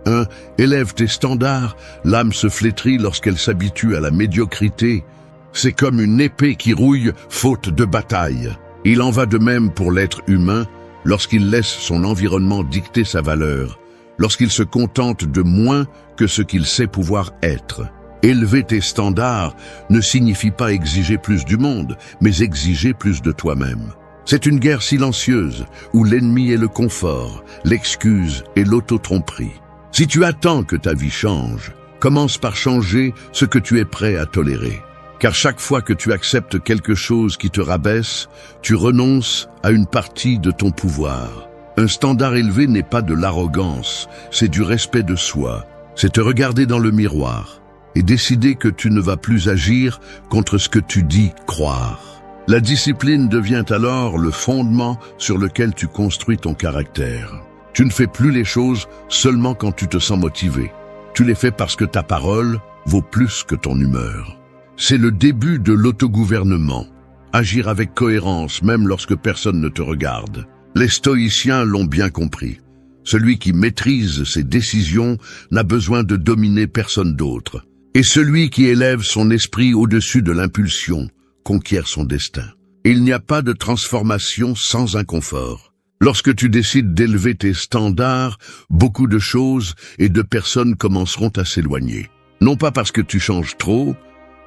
1. Élève tes standards, l'âme se flétrit lorsqu'elle s'habitue à la médiocrité. C'est comme une épée qui rouille, faute de bataille. Il en va de même pour l'être humain lorsqu'il laisse son environnement dicter sa valeur, lorsqu'il se contente de moins que ce qu'il sait pouvoir être. Élever tes standards ne signifie pas exiger plus du monde, mais exiger plus de toi-même. C'est une guerre silencieuse où l'ennemi est le confort, l'excuse et l'auto-tromperie. Si tu attends que ta vie change, commence par changer ce que tu es prêt à tolérer. Car chaque fois que tu acceptes quelque chose qui te rabaisse, tu renonces à une partie de ton pouvoir. Un standard élevé n'est pas de l'arrogance, c'est du respect de soi. C'est te regarder dans le miroir et décider que tu ne vas plus agir contre ce que tu dis croire. La discipline devient alors le fondement sur lequel tu construis ton caractère. Tu ne fais plus les choses seulement quand tu te sens motivé. Tu les fais parce que ta parole vaut plus que ton humeur. C'est le début de l'autogouvernement. Agir avec cohérence, même lorsque personne ne te regarde. Les stoïciens l'ont bien compris. Celui qui maîtrise ses décisions n'a besoin de dominer personne d'autre. Et celui qui élève son esprit au-dessus de l'impulsion conquiert son destin. Il n'y a pas de transformation sans inconfort. Lorsque tu décides d'élever tes standards, beaucoup de choses et de personnes commenceront à s'éloigner. Non pas parce que tu changes trop,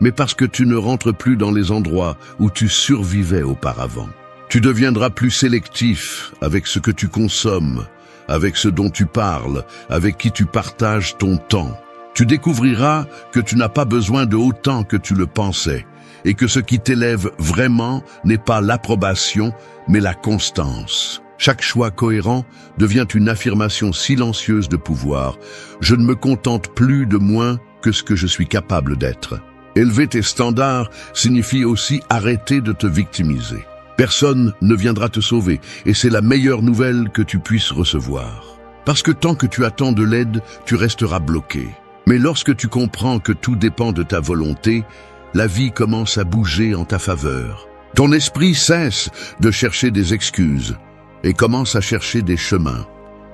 mais parce que tu ne rentres plus dans les endroits où tu survivais auparavant. Tu deviendras plus sélectif avec ce que tu consommes, avec ce dont tu parles, avec qui tu partages ton temps. Tu découvriras que tu n'as pas besoin de autant que tu le pensais, et que ce qui t'élève vraiment n'est pas l'approbation, mais la constance. Chaque choix cohérent devient une affirmation silencieuse de pouvoir. Je ne me contente plus de moins que ce que je suis capable d'être. Élever tes standards signifie aussi arrêter de te victimiser. Personne ne viendra te sauver, et c'est la meilleure nouvelle que tu puisses recevoir. Parce que tant que tu attends de l'aide, tu resteras bloqué. Mais lorsque tu comprends que tout dépend de ta volonté, la vie commence à bouger en ta faveur. Ton esprit cesse de chercher des excuses et commence à chercher des chemins.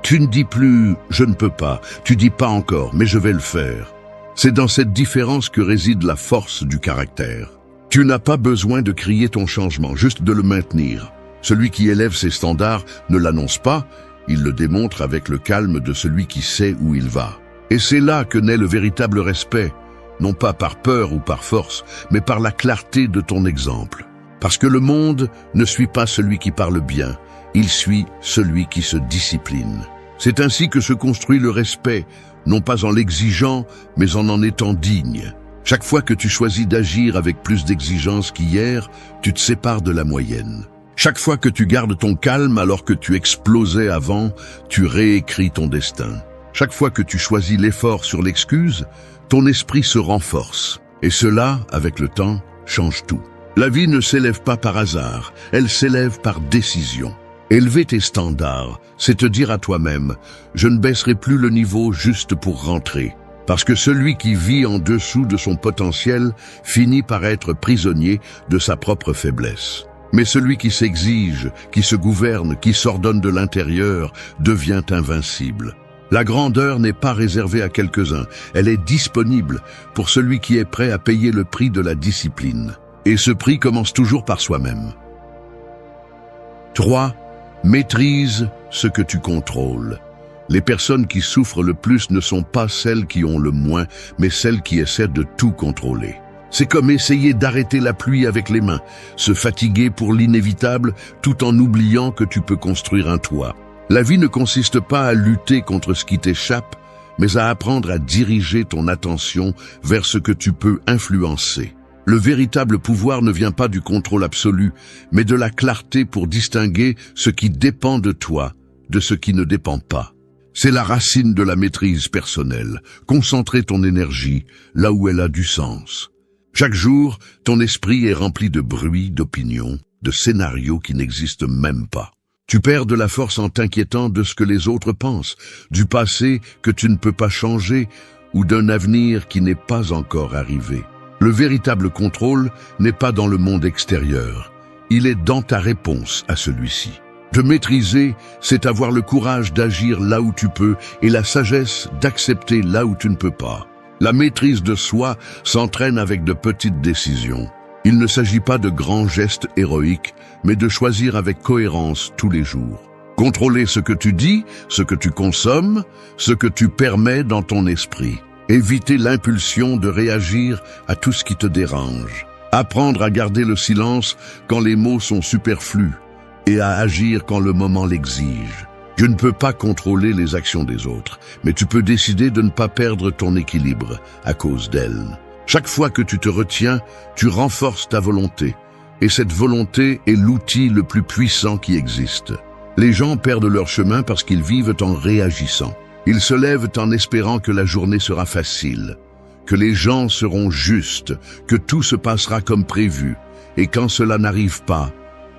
Tu ne dis plus « je ne peux pas », tu dis « pas encore, mais je vais le faire ». C'est dans cette différence que réside la force du caractère. Tu n'as pas besoin de crier ton changement, juste de le maintenir. Celui qui élève ses standards ne l'annonce pas, il le démontre avec le calme de celui qui sait où il va. Et c'est là que naît le véritable respect, non pas par peur ou par force, mais par la clarté de ton exemple. Parce que le monde ne suit pas celui qui parle bien, il suit celui qui se discipline. C'est ainsi que se construit le respect, non pas en l'exigeant, mais en étant digne. Chaque fois que tu choisis d'agir avec plus d'exigence qu'hier, tu te sépares de la moyenne. Chaque fois que tu gardes ton calme alors que tu explosais avant, tu réécris ton destin. Chaque fois que tu choisis l'effort sur l'excuse, ton esprit se renforce. Et cela, avec le temps, change tout. La vie ne s'élève pas par hasard, elle s'élève par décision. Élever tes standards, c'est te dire à toi-même « je ne baisserai plus le niveau juste pour rentrer ». Parce que celui qui vit en dessous de son potentiel finit par être prisonnier de sa propre faiblesse. Mais celui qui s'exige, qui se gouverne, qui s'ordonne de l'intérieur, devient invincible. La grandeur n'est pas réservée à quelques-uns, elle est disponible pour celui qui est prêt à payer le prix de la discipline. Et ce prix commence toujours par soi-même. 3. Maîtrise ce que tu contrôles. Les personnes qui souffrent le plus ne sont pas celles qui ont le moins, mais celles qui essaient de tout contrôler. C'est comme essayer d'arrêter la pluie avec les mains, se fatiguer pour l'inévitable tout en oubliant que tu peux construire un toit. La vie ne consiste pas à lutter contre ce qui t'échappe, mais à apprendre à diriger ton attention vers ce que tu peux influencer. Le véritable pouvoir ne vient pas du contrôle absolu, mais de la clarté pour distinguer ce qui dépend de toi de ce qui ne dépend pas. C'est la racine de la maîtrise personnelle, concentrer ton énergie là où elle a du sens. Chaque jour, ton esprit est rempli de bruit, d'opinions, de scénarios qui n'existent même pas. Tu perds de la force en t'inquiétant de ce que les autres pensent, du passé que tu ne peux pas changer ou d'un avenir qui n'est pas encore arrivé. Le véritable contrôle n'est pas dans le monde extérieur, il est dans ta réponse à celui-ci. Te maîtriser, c'est avoir le courage d'agir là où tu peux et la sagesse d'accepter là où tu ne peux pas. La maîtrise de soi s'entraîne avec de petites décisions. Il ne s'agit pas de grands gestes héroïques, mais de choisir avec cohérence tous les jours. Contrôler ce que tu dis, ce que tu consommes, ce que tu permets dans ton esprit. Éviter l'impulsion de réagir à tout ce qui te dérange. Apprendre à garder le silence quand les mots sont superflus et à agir quand le moment l'exige. Tu ne peux pas contrôler les actions des autres, mais tu peux décider de ne pas perdre ton équilibre à cause d'elles. Chaque fois que tu te retiens, tu renforces ta volonté. Et cette volonté est l'outil le plus puissant qui existe. Les gens perdent leur chemin parce qu'ils vivent en réagissant. Ils se lèvent en espérant que la journée sera facile, que les gens seront justes, que tout se passera comme prévu. Et quand cela n'arrive pas,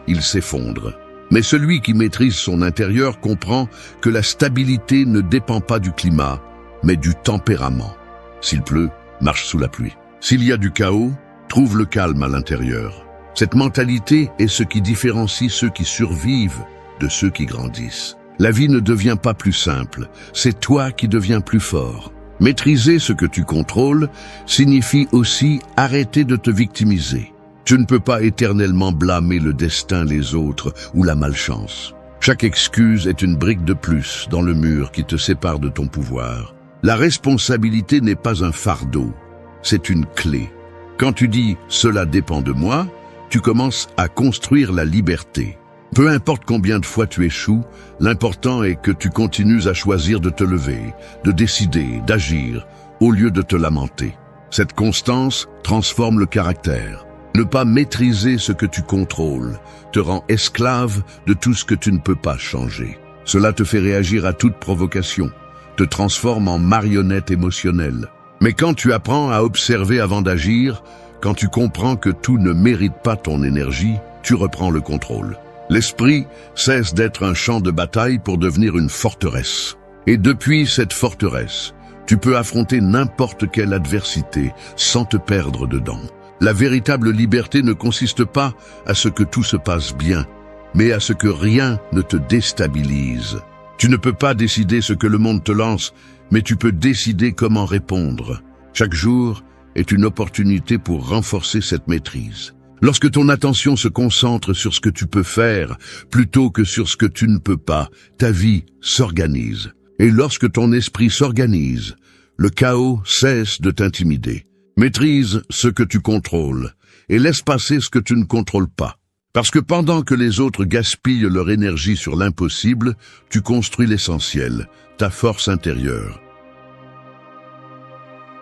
ils s'effondrent. Mais celui qui maîtrise son intérieur comprend que la stabilité ne dépend pas du climat, mais du tempérament. S'il pleut, marche sous la pluie. S'il y a du chaos, trouve le calme à l'intérieur. Cette mentalité est ce qui différencie ceux qui survivent de ceux qui grandissent. La vie ne devient pas plus simple, c'est toi qui deviens plus fort. Maîtriser ce que tu contrôles signifie aussi arrêter de te victimiser. Tu ne peux pas éternellement blâmer le destin, les autres ou la malchance. Chaque excuse est une brique de plus dans le mur qui te sépare de ton pouvoir. La responsabilité n'est pas un fardeau, c'est une clé. Quand tu dis « cela dépend de moi », tu commences à construire la liberté. Peu importe combien de fois tu échoues, l'important est que tu continues à choisir de te lever, de décider, d'agir, au lieu de te lamenter. Cette constance transforme le caractère. Ne pas maîtriser ce que tu contrôles te rend esclave de tout ce que tu ne peux pas changer. Cela te fait réagir à toute provocation, te transforme en marionnette émotionnelle. Mais quand tu apprends à observer avant d'agir, quand tu comprends que tout ne mérite pas ton énergie, tu reprends le contrôle. L'esprit cesse d'être un champ de bataille pour devenir une forteresse. Et depuis cette forteresse, tu peux affronter n'importe quelle adversité sans te perdre dedans. La véritable liberté ne consiste pas à ce que tout se passe bien, mais à ce que rien ne te déstabilise. Tu ne peux pas décider ce que le monde te lance, mais tu peux décider comment répondre. Chaque jour est une opportunité pour renforcer cette maîtrise. Lorsque ton attention se concentre sur ce que tu peux faire, plutôt que sur ce que tu ne peux pas, ta vie s'organise. Et lorsque ton esprit s'organise, le chaos cesse de t'intimider. Maîtrise ce que tu contrôles et laisse passer ce que tu ne contrôles pas. Parce que pendant que les autres gaspillent leur énergie sur l'impossible, tu construis l'essentiel, ta force intérieure.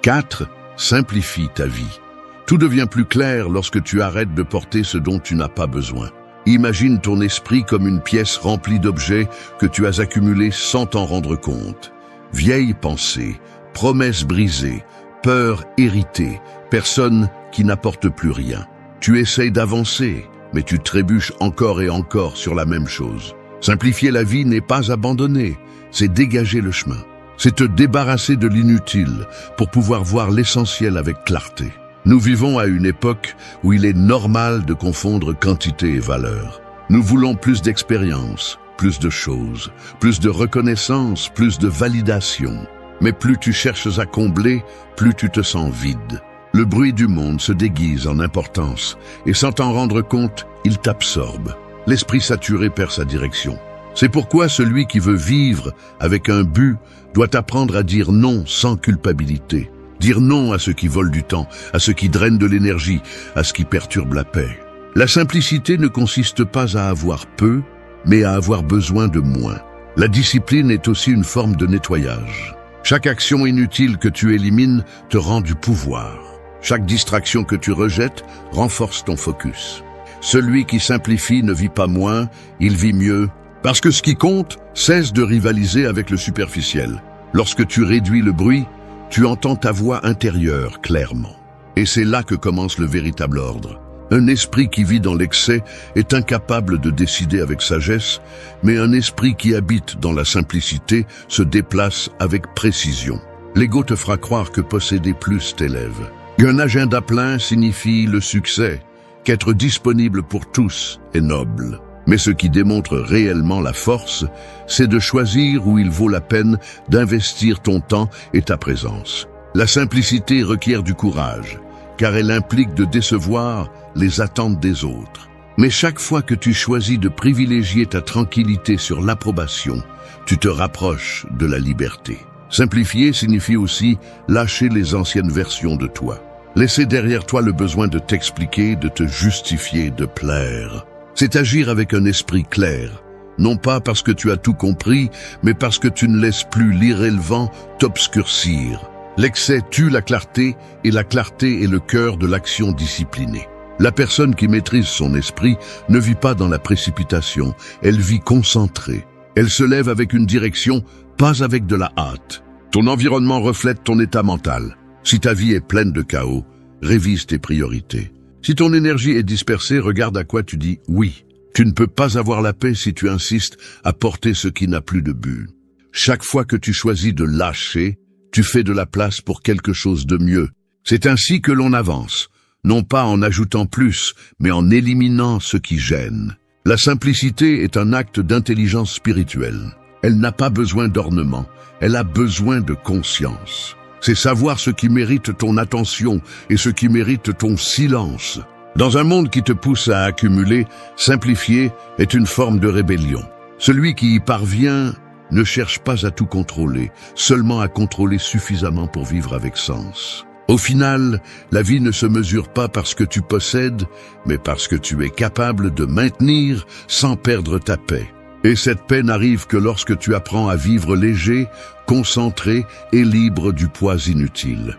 4. Simplifie ta vie. Tout devient plus clair lorsque tu arrêtes de porter ce dont tu n'as pas besoin. Imagine ton esprit comme une pièce remplie d'objets que tu as accumulés sans t'en rendre compte. Vieilles pensées, promesses brisées, peurs héritées, personnes qui n'apportent plus rien. Tu essayes d'avancer, mais tu trébuches encore et encore sur la même chose. Simplifier la vie n'est pas abandonner, c'est dégager le chemin. C'est te débarrasser de l'inutile pour pouvoir voir l'essentiel avec clarté. Nous vivons à une époque où il est normal de confondre quantité et valeur. Nous voulons plus d'expérience, plus de choses, plus de reconnaissance, plus de validation. Mais plus tu cherches à combler, plus tu te sens vide. Le bruit du monde se déguise en importance et sans t'en rendre compte, il t'absorbe. L'esprit saturé perd sa direction. C'est pourquoi celui qui veut vivre avec un but doit apprendre à dire non sans culpabilité. Dire non à ce qui vole du temps, à ce qui draine de l'énergie, à ce qui perturbe la paix. La simplicité ne consiste pas à avoir peu, mais à avoir besoin de moins. La discipline est aussi une forme de nettoyage. Chaque action inutile que tu élimines te rend du pouvoir. Chaque distraction que tu rejettes renforce ton focus. Celui qui simplifie ne vit pas moins, il vit mieux. Parce que ce qui compte cesse de rivaliser avec le superficiel. Lorsque tu réduis le bruit, tu entends ta voix intérieure clairement. Et c'est là que commence le véritable ordre. Un esprit qui vit dans l'excès est incapable de décider avec sagesse, mais un esprit qui habite dans la simplicité se déplace avec précision. L'ego te fera croire que posséder plus t'élève. Qu'un agenda plein signifie le succès, qu'être disponible pour tous est noble. Mais ce qui démontre réellement la force, c'est de choisir où il vaut la peine d'investir ton temps et ta présence. La simplicité requiert du courage, car elle implique de décevoir les attentes des autres. Mais chaque fois que tu choisis de privilégier ta tranquillité sur l'approbation, tu te rapproches de la liberté. Simplifier signifie aussi lâcher les anciennes versions de toi. Laisser derrière toi le besoin de t'expliquer, de te justifier, de plaire. C'est agir avec un esprit clair, non pas parce que tu as tout compris, mais parce que tu ne laisses plus l'irrélevant t'obscurcir. L'excès tue la clarté, et la clarté est le cœur de l'action disciplinée. La personne qui maîtrise son esprit ne vit pas dans la précipitation, elle vit concentrée. Elle se lève avec une direction, pas avec de la hâte. Ton environnement reflète ton état mental. Si ta vie est pleine de chaos, révise tes priorités. Si ton énergie est dispersée, regarde à quoi tu dis oui. Tu ne peux pas avoir la paix si tu insistes à porter ce qui n'a plus de but. Chaque fois que tu choisis de lâcher, tu fais de la place pour quelque chose de mieux. C'est ainsi que l'on avance, non pas en ajoutant plus, mais en éliminant ce qui gêne. La simplicité est un acte d'intelligence spirituelle. Elle n'a pas besoin d'ornement, elle a besoin de conscience. C'est savoir ce qui mérite ton attention et ce qui mérite ton silence. Dans un monde qui te pousse à accumuler, simplifier est une forme de rébellion. Celui qui y parvient ne cherche pas à tout contrôler, seulement à contrôler suffisamment pour vivre avec sens. Au final, la vie ne se mesure pas par ce que tu possèdes, mais parce que tu es capable de maintenir sans perdre ta paix. Et cette paix n'arrive que lorsque tu apprends à vivre léger, concentré et libre du poids inutile.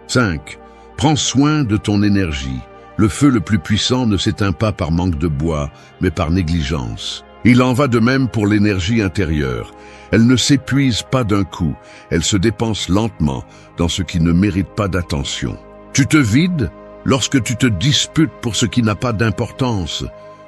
5. Prends soin de ton énergie. Le feu le plus puissant ne s'éteint pas par manque de bois, mais par négligence. Il en va de même pour l'énergie intérieure. Elle ne s'épuise pas d'un coup, elle se dépense lentement dans ce qui ne mérite pas d'attention. Tu te vides lorsque tu te disputes pour ce qui n'a pas d'importance,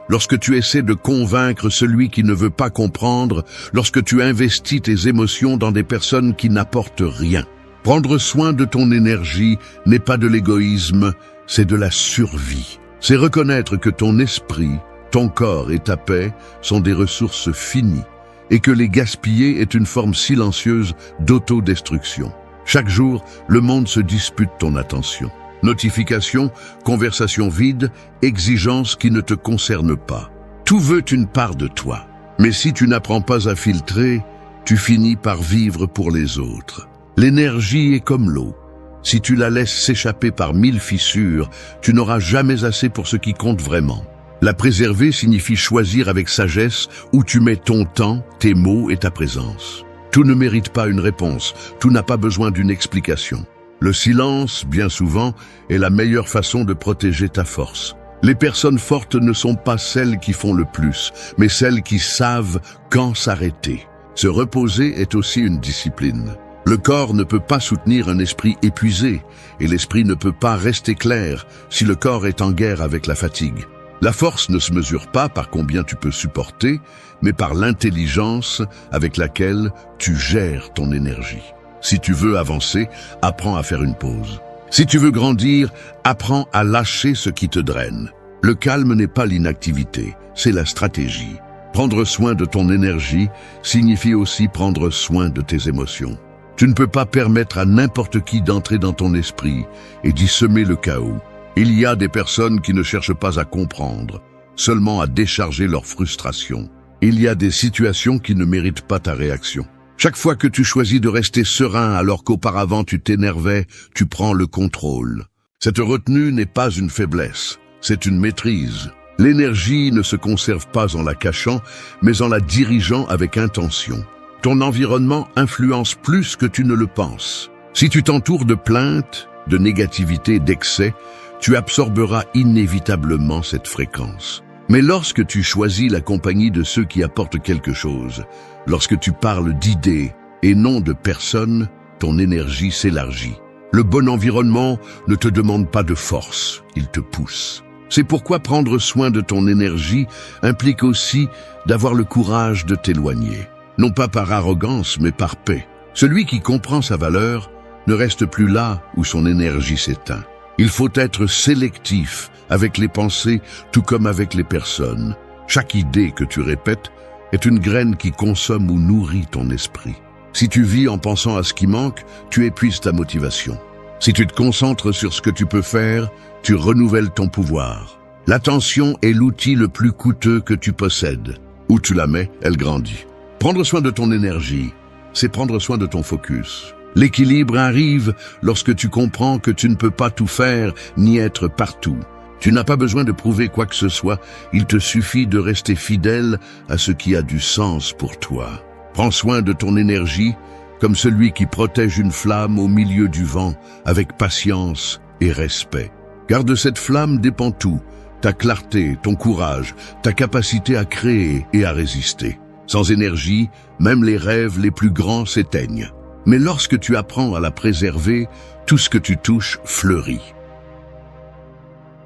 lorsque tu essaies de convaincre celui qui ne veut pas comprendre, lorsque tu investis tes émotions dans des personnes qui n'apportent rien. Prendre soin de ton énergie n'est pas de l'égoïsme, c'est de la survie. C'est reconnaître que ton esprit, ton corps et ta paix sont des ressources finies et que les gaspiller est une forme silencieuse d'autodestruction. Chaque jour, le monde se dispute ton attention. Notifications, conversations vides, exigences qui ne te concernent pas. Tout veut une part de toi. Mais si tu n'apprends pas à filtrer, tu finis par vivre pour les autres. L'énergie est comme l'eau. Si tu la laisses s'échapper par 1000 fissures, tu n'auras jamais assez pour ce qui compte vraiment. La préserver signifie choisir avec sagesse où tu mets ton temps, tes mots et ta présence. Tout ne mérite pas une réponse, tout n'a pas besoin d'une explication. Le silence, bien souvent, est la meilleure façon de protéger ta force. Les personnes fortes ne sont pas celles qui font le plus, mais celles qui savent quand s'arrêter. Se reposer est aussi une discipline. Le corps ne peut pas soutenir un esprit épuisé, et l'esprit ne peut pas rester clair si le corps est en guerre avec la fatigue. La force ne se mesure pas par combien tu peux supporter, mais par l'intelligence avec laquelle tu gères ton énergie. Si tu veux avancer, apprends à faire une pause. Si tu veux grandir, apprends à lâcher ce qui te draine. Le calme n'est pas l'inactivité, c'est la stratégie. Prendre soin de ton énergie signifie aussi prendre soin de tes émotions. Tu ne peux pas permettre à n'importe qui d'entrer dans ton esprit et d'y semer le chaos. Il y a des personnes qui ne cherchent pas à comprendre, seulement à décharger leur frustration. Il y a des situations qui ne méritent pas ta réaction. Chaque fois que tu choisis de rester serein alors qu'auparavant tu t'énervais, tu prends le contrôle. Cette retenue n'est pas une faiblesse, c'est une maîtrise. L'énergie ne se conserve pas en la cachant, mais en la dirigeant avec intention. Ton environnement influence plus que tu ne le penses. Si tu t'entoures de plaintes, de négativité, d'excès, tu absorberas inévitablement cette fréquence. Mais lorsque tu choisis la compagnie de ceux qui apportent quelque chose, lorsque tu parles d'idées et non de personnes, ton énergie s'élargit. Le bon environnement ne te demande pas de force, il te pousse. C'est pourquoi prendre soin de ton énergie implique aussi d'avoir le courage de t'éloigner. Non pas par arrogance, mais par paix. Celui qui comprend sa valeur ne reste plus là où son énergie s'éteint. Il faut être sélectif avec les pensées, tout comme avec les personnes. Chaque idée que tu répètes est une graine qui consomme ou nourrit ton esprit. Si tu vis en pensant à ce qui manque, tu épuises ta motivation. Si tu te concentres sur ce que tu peux faire, tu renouvelles ton pouvoir. L'attention est l'outil le plus coûteux que tu possèdes. Où tu la mets, elle grandit. Prendre soin de ton énergie, c'est prendre soin de ton focus. L'équilibre arrive lorsque tu comprends que tu ne peux pas tout faire ni être partout. Tu n'as pas besoin de prouver quoi que ce soit, il te suffit de rester fidèle à ce qui a du sens pour toi. Prends soin de ton énergie comme celui qui protège une flamme au milieu du vent avec patience et respect. Car de cette flamme dépend tout, ta clarté, ton courage, ta capacité à créer et à résister. Sans énergie, même les rêves les plus grands s'éteignent. Mais lorsque tu apprends à la préserver, tout ce que tu touches fleurit.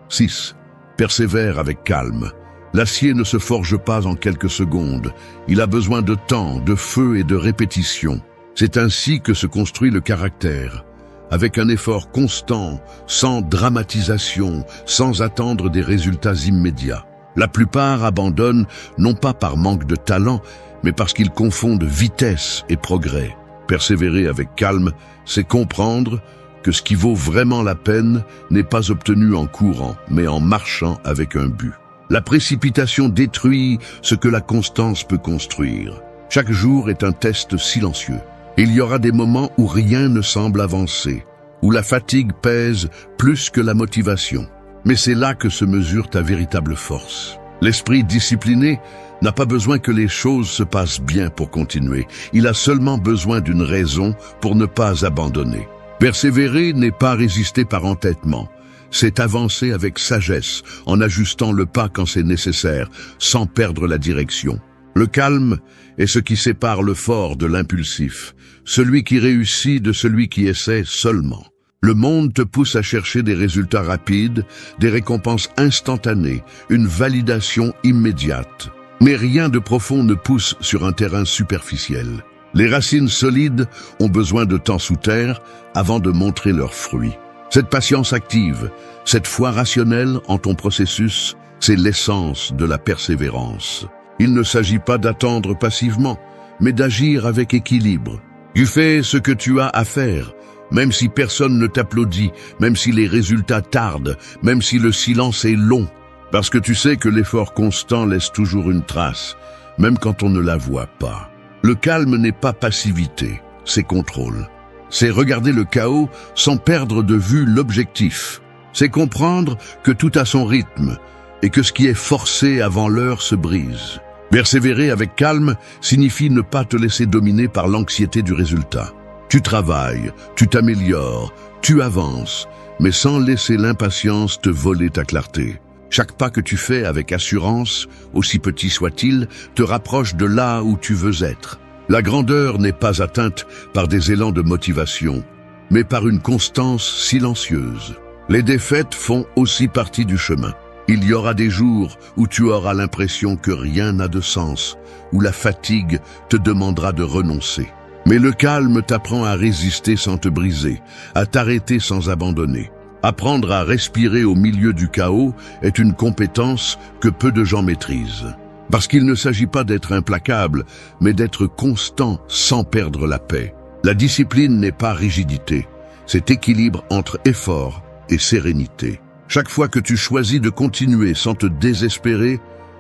6. Persévère avec calme. L'acier ne se forge pas en quelques secondes. Il a besoin de temps, de feu et de répétition. C'est ainsi que se construit le caractère. Avec un effort constant, sans dramatisation, sans attendre des résultats immédiats. La plupart abandonnent, non pas par manque de talent, mais parce qu'ils confondent vitesse et progrès. Persévérer avec calme, c'est comprendre que ce qui vaut vraiment la peine n'est pas obtenu en courant, mais en marchant avec un but. La précipitation détruit ce que la constance peut construire. Chaque jour est un test silencieux. Il y aura des moments où rien ne semble avancer, où la fatigue pèse plus que la motivation. Mais c'est là que se mesure ta véritable force. L'esprit discipliné n'a pas besoin que les choses se passent bien pour continuer. Il a seulement besoin d'une raison pour ne pas abandonner. Persévérer n'est pas résister par entêtement. C'est avancer avec sagesse, en ajustant le pas quand c'est nécessaire, sans perdre la direction. Le calme est ce qui sépare le fort de l'impulsif, celui qui réussit de celui qui essaie seulement. Le monde te pousse à chercher des résultats rapides, des récompenses instantanées, une validation immédiate. Mais rien de profond ne pousse sur un terrain superficiel. Les racines solides ont besoin de temps sous terre avant de montrer leurs fruits. Cette patience active, cette foi rationnelle en ton processus, c'est l'essence de la persévérance. Il ne s'agit pas d'attendre passivement, mais d'agir avec équilibre. Tu fais ce que tu as à faire, même si personne ne t'applaudit, même si les résultats tardent, même si le silence est long, parce que tu sais que l'effort constant laisse toujours une trace, même quand on ne la voit pas. Le calme n'est pas passivité, c'est contrôle. C'est regarder le chaos sans perdre de vue l'objectif. C'est comprendre que tout a son rythme et que ce qui est forcé avant l'heure se brise. Persévérer avec calme signifie ne pas te laisser dominer par l'anxiété du résultat. Tu travailles, tu t'améliores, tu avances, mais sans laisser l'impatience te voler ta clarté. Chaque pas que tu fais avec assurance, aussi petit soit-il, te rapproche de là où tu veux être. La grandeur n'est pas atteinte par des élans de motivation, mais par une constance silencieuse. Les défaites font aussi partie du chemin. Il y aura des jours où tu auras l'impression que rien n'a de sens, où la fatigue te demandera de renoncer. Mais le calme t'apprend à résister sans te briser, à t'arrêter sans abandonner. Apprendre à respirer au milieu du chaos est une compétence que peu de gens maîtrisent. Parce qu'il ne s'agit pas d'être implacable, mais d'être constant sans perdre la paix. La discipline n'est pas rigidité, c'est équilibre entre effort et sérénité. Chaque fois que tu choisis de continuer sans te désespérer,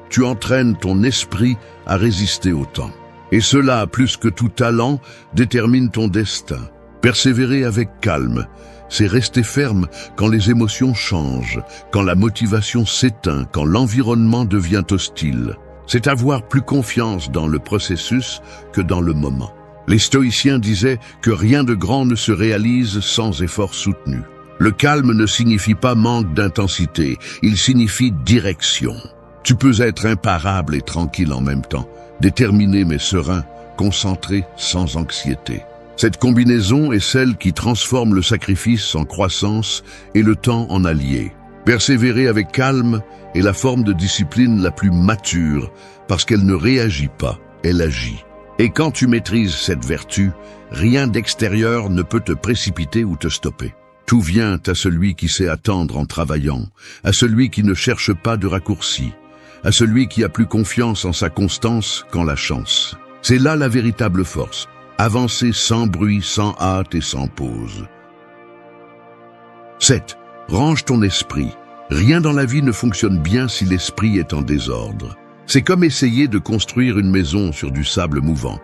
tu entraînes ton esprit à résister au temps. Et cela, plus que tout talent, détermine ton destin. Persévérer avec calme, c'est rester ferme quand les émotions changent, quand la motivation s'éteint, quand l'environnement devient hostile. C'est avoir plus confiance dans le processus que dans le moment. Les stoïciens disaient que rien de grand ne se réalise sans effort soutenu. Le calme ne signifie pas manque d'intensité, il signifie direction. Tu peux être imparable et tranquille en même temps, déterminé mais serein, concentré sans anxiété. Cette combinaison est celle qui transforme le sacrifice en croissance et le temps en allié. Persévérer avec calme est la forme de discipline la plus mature parce qu'elle ne réagit pas, elle agit. Et quand tu maîtrises cette vertu, rien d'extérieur ne peut te précipiter ou te stopper. Tout vient à celui qui sait attendre en travaillant, à celui qui ne cherche pas de raccourcis, à celui qui a plus confiance en sa constance qu'en la chance. C'est là la véritable force, avancer sans bruit, sans hâte et sans pause. 7. Range ton esprit. Rien dans la vie ne fonctionne bien si l'esprit est en désordre. C'est comme essayer de construire une maison sur du sable mouvant.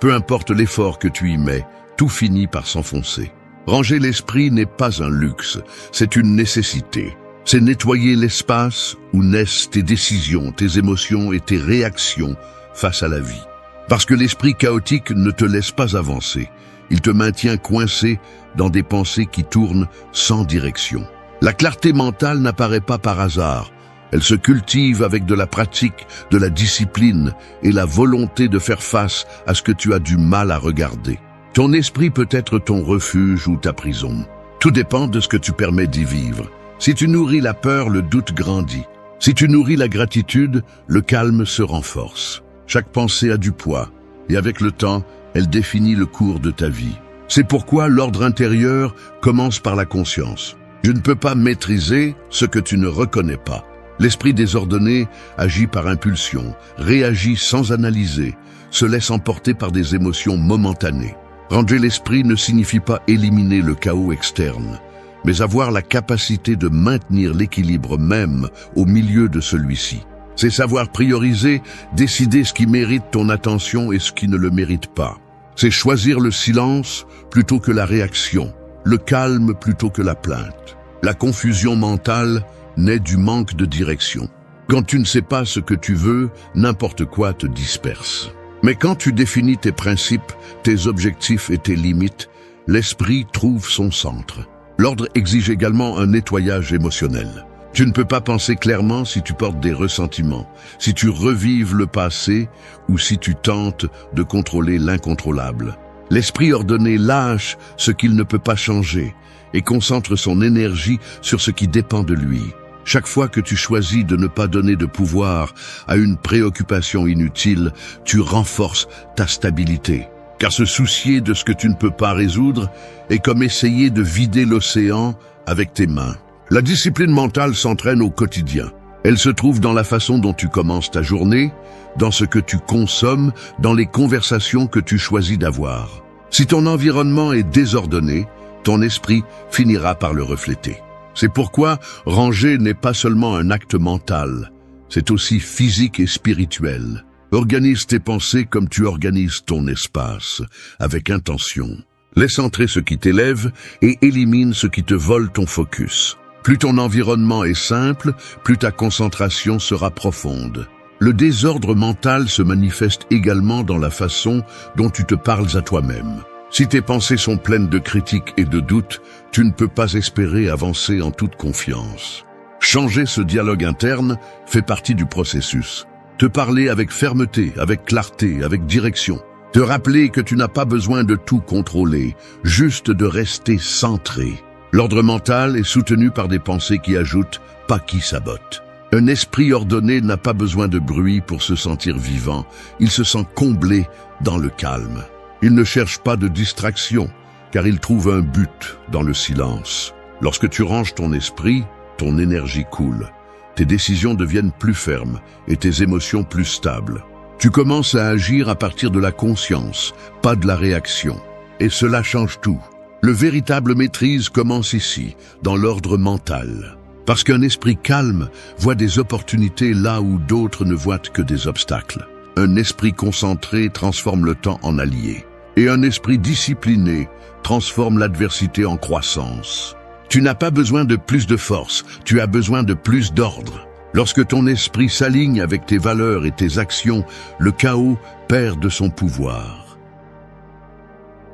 Peu importe l'effort que tu y mets, tout finit par s'enfoncer. Ranger l'esprit n'est pas un luxe, c'est une nécessité. C'est nettoyer l'espace où naissent tes décisions, tes émotions et tes réactions face à la vie. Parce que l'esprit chaotique ne te laisse pas avancer. Il te maintient coincé dans des pensées qui tournent sans direction. La clarté mentale n'apparaît pas par hasard. Elle se cultive avec de la pratique, de la discipline et la volonté de faire face à ce que tu as du mal à regarder. Ton esprit peut être ton refuge ou ta prison. Tout dépend de ce que tu permets d'y vivre. Si tu nourris la peur, le doute grandit. Si tu nourris la gratitude, le calme se renforce. Chaque pensée a du poids, et avec le temps, elle définit le cours de ta vie. C'est pourquoi l'ordre intérieur commence par la conscience. Je ne peux pas maîtriser ce que tu ne reconnais pas. L'esprit désordonné agit par impulsion, réagit sans analyser, se laisse emporter par des émotions momentanées. Ranger l'esprit ne signifie pas éliminer le chaos externe, mais avoir la capacité de maintenir l'équilibre même au milieu de celui-ci. C'est savoir prioriser, décider ce qui mérite ton attention et ce qui ne le mérite pas. C'est choisir le silence plutôt que la réaction, le calme plutôt que la plainte. La confusion mentale naît du manque de direction. Quand tu ne sais pas ce que tu veux, n'importe quoi te disperse. Mais quand tu définis tes principes, tes objectifs et tes limites, l'esprit trouve son centre. L'ordre exige également un nettoyage émotionnel. Tu ne peux pas penser clairement si tu portes des ressentiments, si tu revives le passé ou si tu tentes de contrôler l'incontrôlable. L'esprit ordonné lâche ce qu'il ne peut pas changer et concentre son énergie sur ce qui dépend de lui. Chaque fois que tu choisis de ne pas donner de pouvoir à une préoccupation inutile, tu renforces ta stabilité. car se soucier de ce que tu ne peux pas résoudre est comme essayer de vider l'océan avec tes mains. La discipline mentale s'entraîne au quotidien. Elle se trouve dans la façon dont tu commences ta journée, dans ce que tu consommes, dans les conversations que tu choisis d'avoir. Si ton environnement est désordonné, ton esprit finira par le refléter. C'est pourquoi ranger n'est pas seulement un acte mental, c'est aussi physique et spirituel. Organise tes pensées comme tu organises ton espace, avec intention. Laisse entrer ce qui t'élève et élimine ce qui te vole ton focus. Plus ton environnement est simple, plus ta concentration sera profonde. Le désordre mental se manifeste également dans la façon dont tu te parles à toi-même. Si tes pensées sont pleines de critiques et de doutes, tu ne peux pas espérer avancer en toute confiance. Changer ce dialogue interne fait partie du processus. Te parler avec fermeté, avec clarté, avec direction. Te rappeler que tu n'as pas besoin de tout contrôler, juste de rester centré. L'ordre mental est soutenu par des pensées qui ajoutent, pas qui sabotent. Un esprit ordonné n'a pas besoin de bruit pour se sentir vivant. Il se sent comblé dans le calme. Il ne cherche pas de distraction, car il trouve un but dans le silence. Lorsque tu ranges ton esprit, ton énergie coule. Tes décisions deviennent plus fermes et tes émotions plus stables. Tu commences à agir à partir de la conscience, pas de la réaction. Et cela change tout. Le véritable maîtrise commence ici, dans l'ordre mental. Parce qu'un esprit calme voit des opportunités là où d'autres ne voient que des obstacles. Un esprit concentré transforme le temps en allié. Et un esprit discipliné transforme l'adversité en croissance. Tu n'as pas besoin de plus de force, tu as besoin de plus d'ordre. Lorsque ton esprit s'aligne avec tes valeurs et tes actions, le chaos perd de son pouvoir.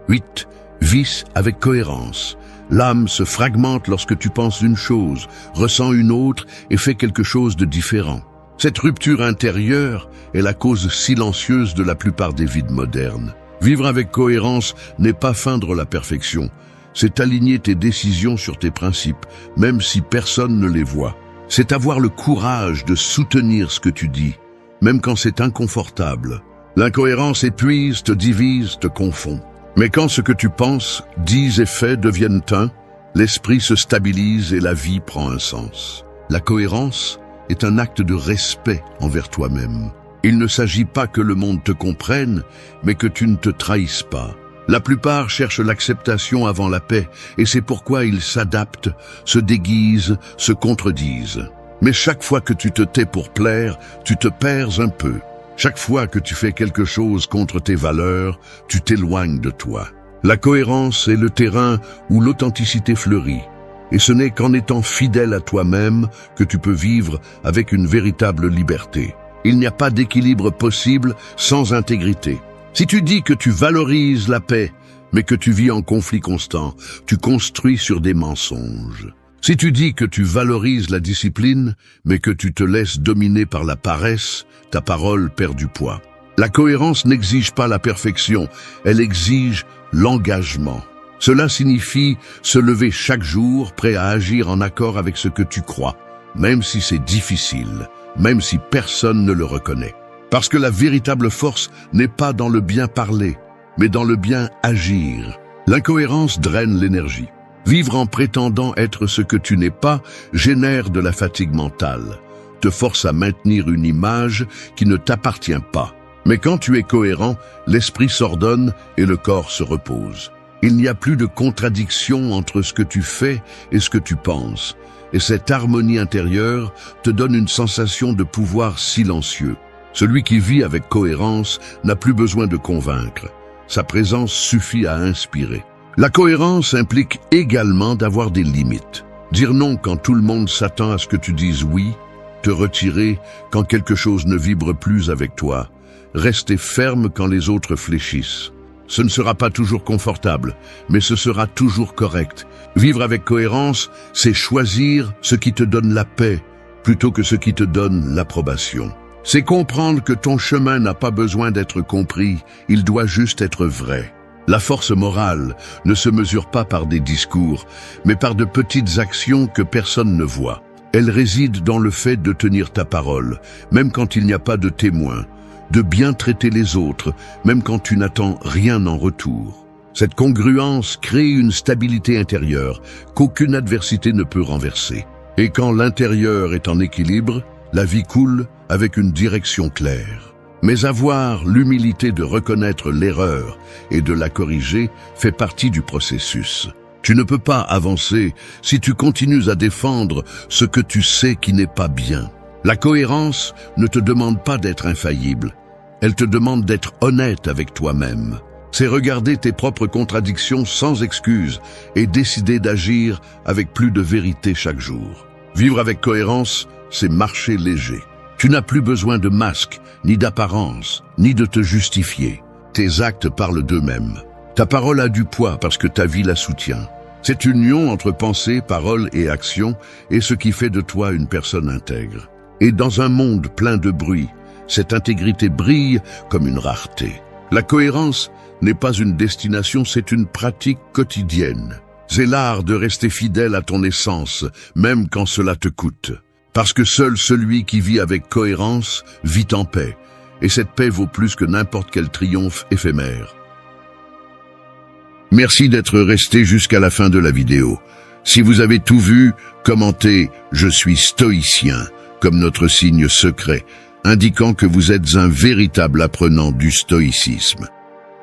8. Vis avec cohérence. L'âme se fragmente lorsque tu penses une chose, ressens une autre et fais quelque chose de différent. Cette rupture intérieure est la cause silencieuse de la plupart des vides modernes. Vivre avec cohérence n'est pas feindre la perfection, c'est aligner tes décisions sur tes principes, même si personne ne les voit. C'est avoir le courage de soutenir ce que tu dis, même quand c'est inconfortable. L'incohérence épuise, te divise, te confond. Mais quand ce que tu penses, dis et fais deviennent un, l'esprit se stabilise et la vie prend un sens. La cohérence est un acte de respect envers toi-même. Il ne s'agit pas que le monde te comprenne, mais que tu ne te trahisses pas. La plupart cherchent l'acceptation avant la paix, et c'est pourquoi ils s'adaptent, se déguisent, se contredisent. Mais chaque fois que tu te tais pour plaire, tu te perds un peu. Chaque fois que tu fais quelque chose contre tes valeurs, tu t'éloignes de toi. La cohérence est le terrain où l'authenticité fleurit. Et ce n'est qu'en étant fidèle à toi-même que tu peux vivre avec une véritable liberté. Il n'y a pas d'équilibre possible sans intégrité. Si tu dis que tu valorises la paix, mais que tu vis en conflit constant, tu construis sur des mensonges. Si tu dis que tu valorises la discipline, mais que tu te laisses dominer par la paresse, ta parole perd du poids. La cohérence n'exige pas la perfection, elle exige l'engagement. Cela signifie se lever chaque jour, prêt à agir en accord avec ce que tu crois, même si c'est difficile, même si personne ne le reconnaît. Parce que la véritable force n'est pas dans le bien parler, mais dans le bien agir. L'incohérence draine l'énergie. Vivre en prétendant être ce que tu n'es pas génère de la fatigue mentale, te force à maintenir une image qui ne t'appartient pas. Mais quand tu es cohérent, l'esprit s'ordonne et le corps se repose. Il n'y a plus de contradiction entre ce que tu fais et ce que tu penses. Et cette harmonie intérieure te donne une sensation de pouvoir silencieux. Celui qui vit avec cohérence n'a plus besoin de convaincre. Sa présence suffit à inspirer. La cohérence implique également d'avoir des limites. Dire non quand tout le monde s'attend à ce que tu dises oui, te retirer quand quelque chose ne vibre plus avec toi, rester ferme quand les autres fléchissent. Ce ne sera pas toujours confortable, mais ce sera toujours correct. Vivre avec cohérence, c'est choisir ce qui te donne la paix, plutôt que ce qui te donne l'approbation. C'est comprendre que ton chemin n'a pas besoin d'être compris, il doit juste être vrai. La force morale ne se mesure pas par des discours, mais par de petites actions que personne ne voit. Elle réside dans le fait de tenir ta parole, même quand il n'y a pas de témoin, de bien traiter les autres, même quand tu n'attends rien en retour. Cette congruence crée une stabilité intérieure qu'aucune adversité ne peut renverser. Et quand l'intérieur est en équilibre, la vie coule avec une direction claire. Mais avoir l'humilité de reconnaître l'erreur et de la corriger fait partie du processus. Tu ne peux pas avancer si tu continues à défendre ce que tu sais qui n'est pas bien. La cohérence ne te demande pas d'être infaillible, elle te demande d'être honnête avec toi-même. C'est regarder tes propres contradictions sans excuse et décider d'agir avec plus de vérité chaque jour. Vivre avec cohérence, c'est marcher léger. Tu n'as plus besoin de masque, ni d'apparence, ni de te justifier. Tes actes parlent d'eux-mêmes. Ta parole a du poids parce que ta vie la soutient. Cette union entre pensée, parole et action est ce qui fait de toi une personne intègre. Et dans un monde plein de bruit, cette intégrité brille comme une rareté. La cohérence n'est pas une destination, c'est une pratique quotidienne. C'est l'art de rester fidèle à ton essence, même quand cela te coûte. Parce que seul celui qui vit avec cohérence vit en paix, et cette paix vaut plus que n'importe quel triomphe éphémère. Merci d'être resté jusqu'à la fin de la vidéo. Si vous avez tout vu, commentez « Je suis stoïcien » comme notre signe secret, indiquant que vous êtes un véritable apprenant du stoïcisme.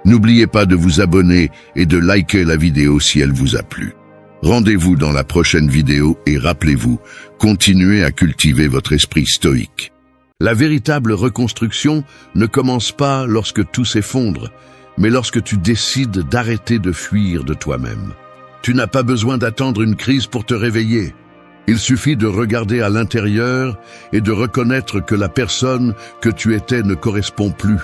N'oubliez pas de vous abonner et de liker la vidéo si elle vous a plu. Rendez-vous dans la prochaine vidéo et rappelez-vous, continuez à cultiver votre esprit stoïque. La véritable reconstruction ne commence pas lorsque tout s'effondre, mais lorsque tu décides d'arrêter de fuir de toi-même. Tu n'as pas besoin d'attendre une crise pour te réveiller. Il suffit de regarder à l'intérieur et de reconnaître que la personne que tu étais ne correspond plus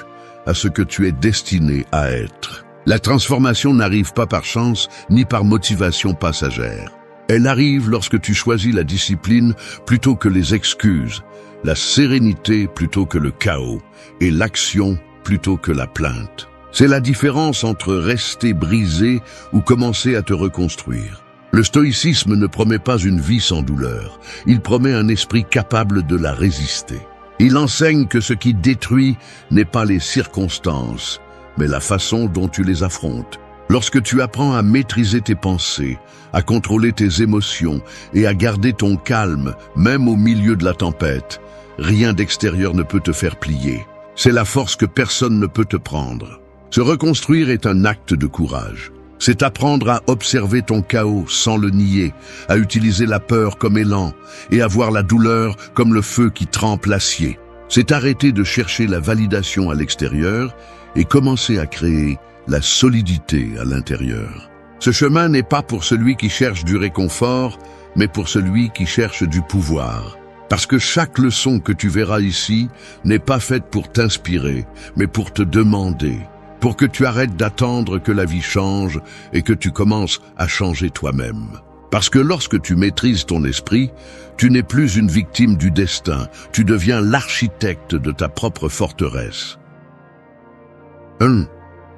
à ce que tu es destiné à être. La transformation n'arrive pas par chance ni par motivation passagère. Elle arrive lorsque tu choisis la discipline plutôt que les excuses, la sérénité plutôt que le chaos et l'action plutôt que la plainte. C'est la différence entre rester brisé ou commencer à te reconstruire. Le stoïcisme ne promet pas une vie sans douleur, il promet un esprit capable de la résister. Il enseigne que ce qui détruit n'est pas les circonstances, mais la façon dont tu les affrontes. Lorsque tu apprends à maîtriser tes pensées, à contrôler tes émotions et à garder ton calme, même au milieu de la tempête, rien d'extérieur ne peut te faire plier. C'est la force que personne ne peut te prendre. Se reconstruire est un acte de courage. C'est apprendre à observer ton chaos sans le nier, à utiliser la peur comme élan et à voir la douleur comme le feu qui trempe l'acier. C'est arrêter de chercher la validation à l'extérieur et commencer à créer la solidité à l'intérieur. Ce chemin n'est pas pour celui qui cherche du réconfort, mais pour celui qui cherche du pouvoir. Parce que chaque leçon que tu verras ici n'est pas faite pour t'inspirer, mais pour te demander, pour que tu arrêtes d'attendre que la vie change et que tu commences à changer toi-même. Parce que lorsque tu maîtrises ton esprit, tu n'es plus une victime du destin, tu deviens l'architecte de ta propre forteresse. 1.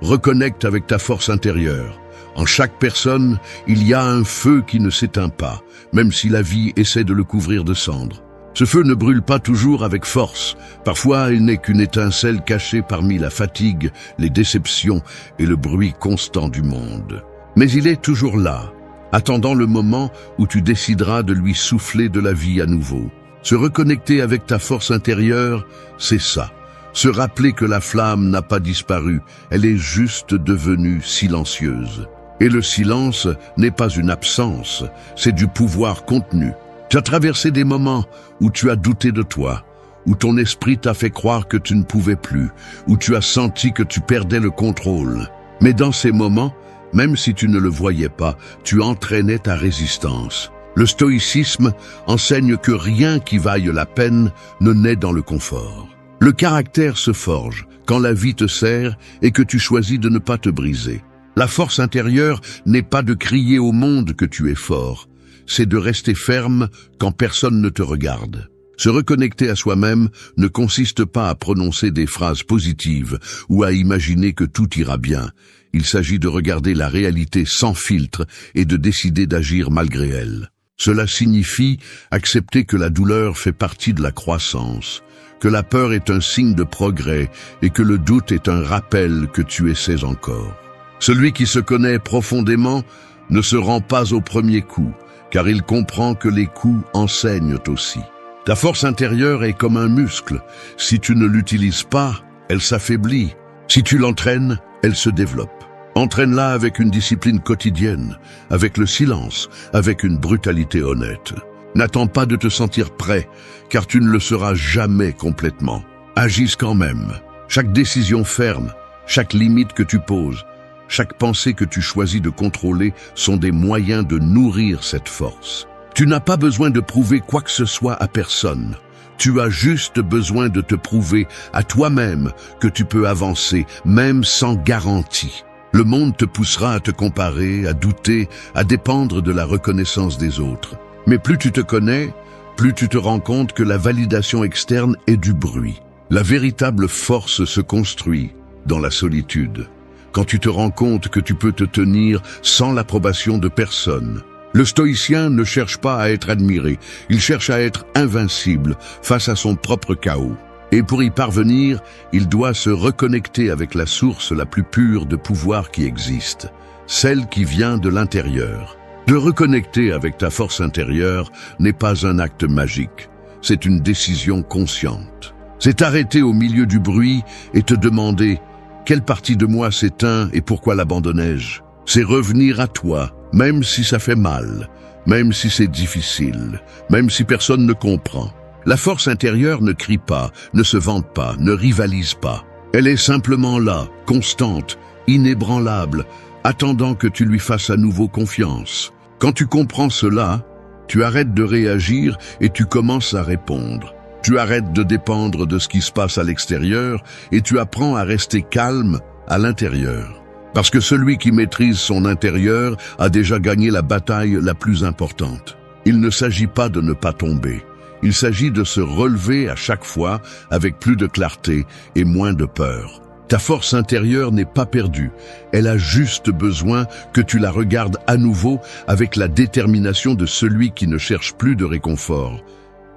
Reconnecte avec ta force intérieure. En chaque personne, il y a un feu qui ne s'éteint pas, même si la vie essaie de le couvrir de cendres. Ce feu ne brûle pas toujours avec force. Parfois, il n'est qu'une étincelle cachée parmi la fatigue, les déceptions et le bruit constant du monde. Mais il est toujours là, attendant le moment où tu décideras de lui souffler de la vie à nouveau. Se reconnecter avec ta force intérieure, c'est ça. Se rappeler que la flamme n'a pas disparu, elle est juste devenue silencieuse. Et le silence n'est pas une absence, c'est du pouvoir contenu. Tu as traversé des moments où tu as douté de toi, où ton esprit t'a fait croire que tu ne pouvais plus, où tu as senti que tu perdais le contrôle. Mais dans ces moments, même si tu ne le voyais pas, tu entraînais ta résistance. Le stoïcisme enseigne que rien qui vaille la peine ne naît dans le confort. Le caractère se forge quand la vie te serre et que tu choisis de ne pas te briser. La force intérieure n'est pas de crier au monde que tu es fort, c'est de rester ferme quand personne ne te regarde. Se reconnecter à soi-même ne consiste pas à prononcer des phrases positives ou à imaginer que tout ira bien. Il s'agit de regarder la réalité sans filtre et de décider d'agir malgré elle. Cela signifie accepter que la douleur fait partie de la croissance, que la peur est un signe de progrès et que le doute est un rappel que tu essaies encore. Celui qui se connaît profondément ne se rend pas au premier coup, car il comprend que les coups enseignent aussi. Ta force intérieure est comme un muscle. Si tu ne l'utilises pas, elle s'affaiblit. Si tu l'entraînes, elle se développe. Entraîne-la avec une discipline quotidienne, avec le silence, avec une brutalité honnête. N'attends pas de te sentir prêt, car tu ne le seras jamais complètement. Agisse quand même. Chaque décision ferme, chaque limite que tu poses, chaque pensée que tu choisis de contrôler sont des moyens de nourrir cette force. Tu n'as pas besoin de prouver quoi que ce soit à personne. Tu as juste besoin de te prouver à toi-même que tu peux avancer, même sans garantie. Le monde te poussera à te comparer, à douter, à dépendre de la reconnaissance des autres. Mais plus tu te connais, plus tu te rends compte que la validation externe est du bruit. La véritable force se construit dans la solitude. Quand tu te rends compte que tu peux te tenir sans l'approbation de personne. Le stoïcien ne cherche pas à être admiré, il cherche à être invincible face à son propre chaos. Et pour y parvenir, il doit se reconnecter avec la source la plus pure de pouvoir qui existe, celle qui vient de l'intérieur. De reconnecter avec ta force intérieure n'est pas un acte magique, c'est une décision consciente. C'est arrêter au milieu du bruit et te demander « Quelle partie de moi s'éteint et pourquoi l'abandonnais-je » C'est revenir à toi, même si ça fait mal, même si c'est difficile, même si personne ne comprend. La force intérieure ne crie pas, ne se vante pas, ne rivalise pas. Elle est simplement là, constante, inébranlable, attendant que tu lui fasses à nouveau confiance. Quand tu comprends cela, tu arrêtes de réagir et tu commences à répondre. Tu arrêtes de dépendre de ce qui se passe à l'extérieur et tu apprends à rester calme à l'intérieur. Parce que celui qui maîtrise son intérieur a déjà gagné la bataille la plus importante. Il ne s'agit pas de ne pas tomber. Il s'agit de se relever à chaque fois avec plus de clarté et moins de peur. Ta force intérieure n'est pas perdue. Elle a juste besoin que tu la regardes à nouveau avec la détermination de celui qui ne cherche plus de réconfort,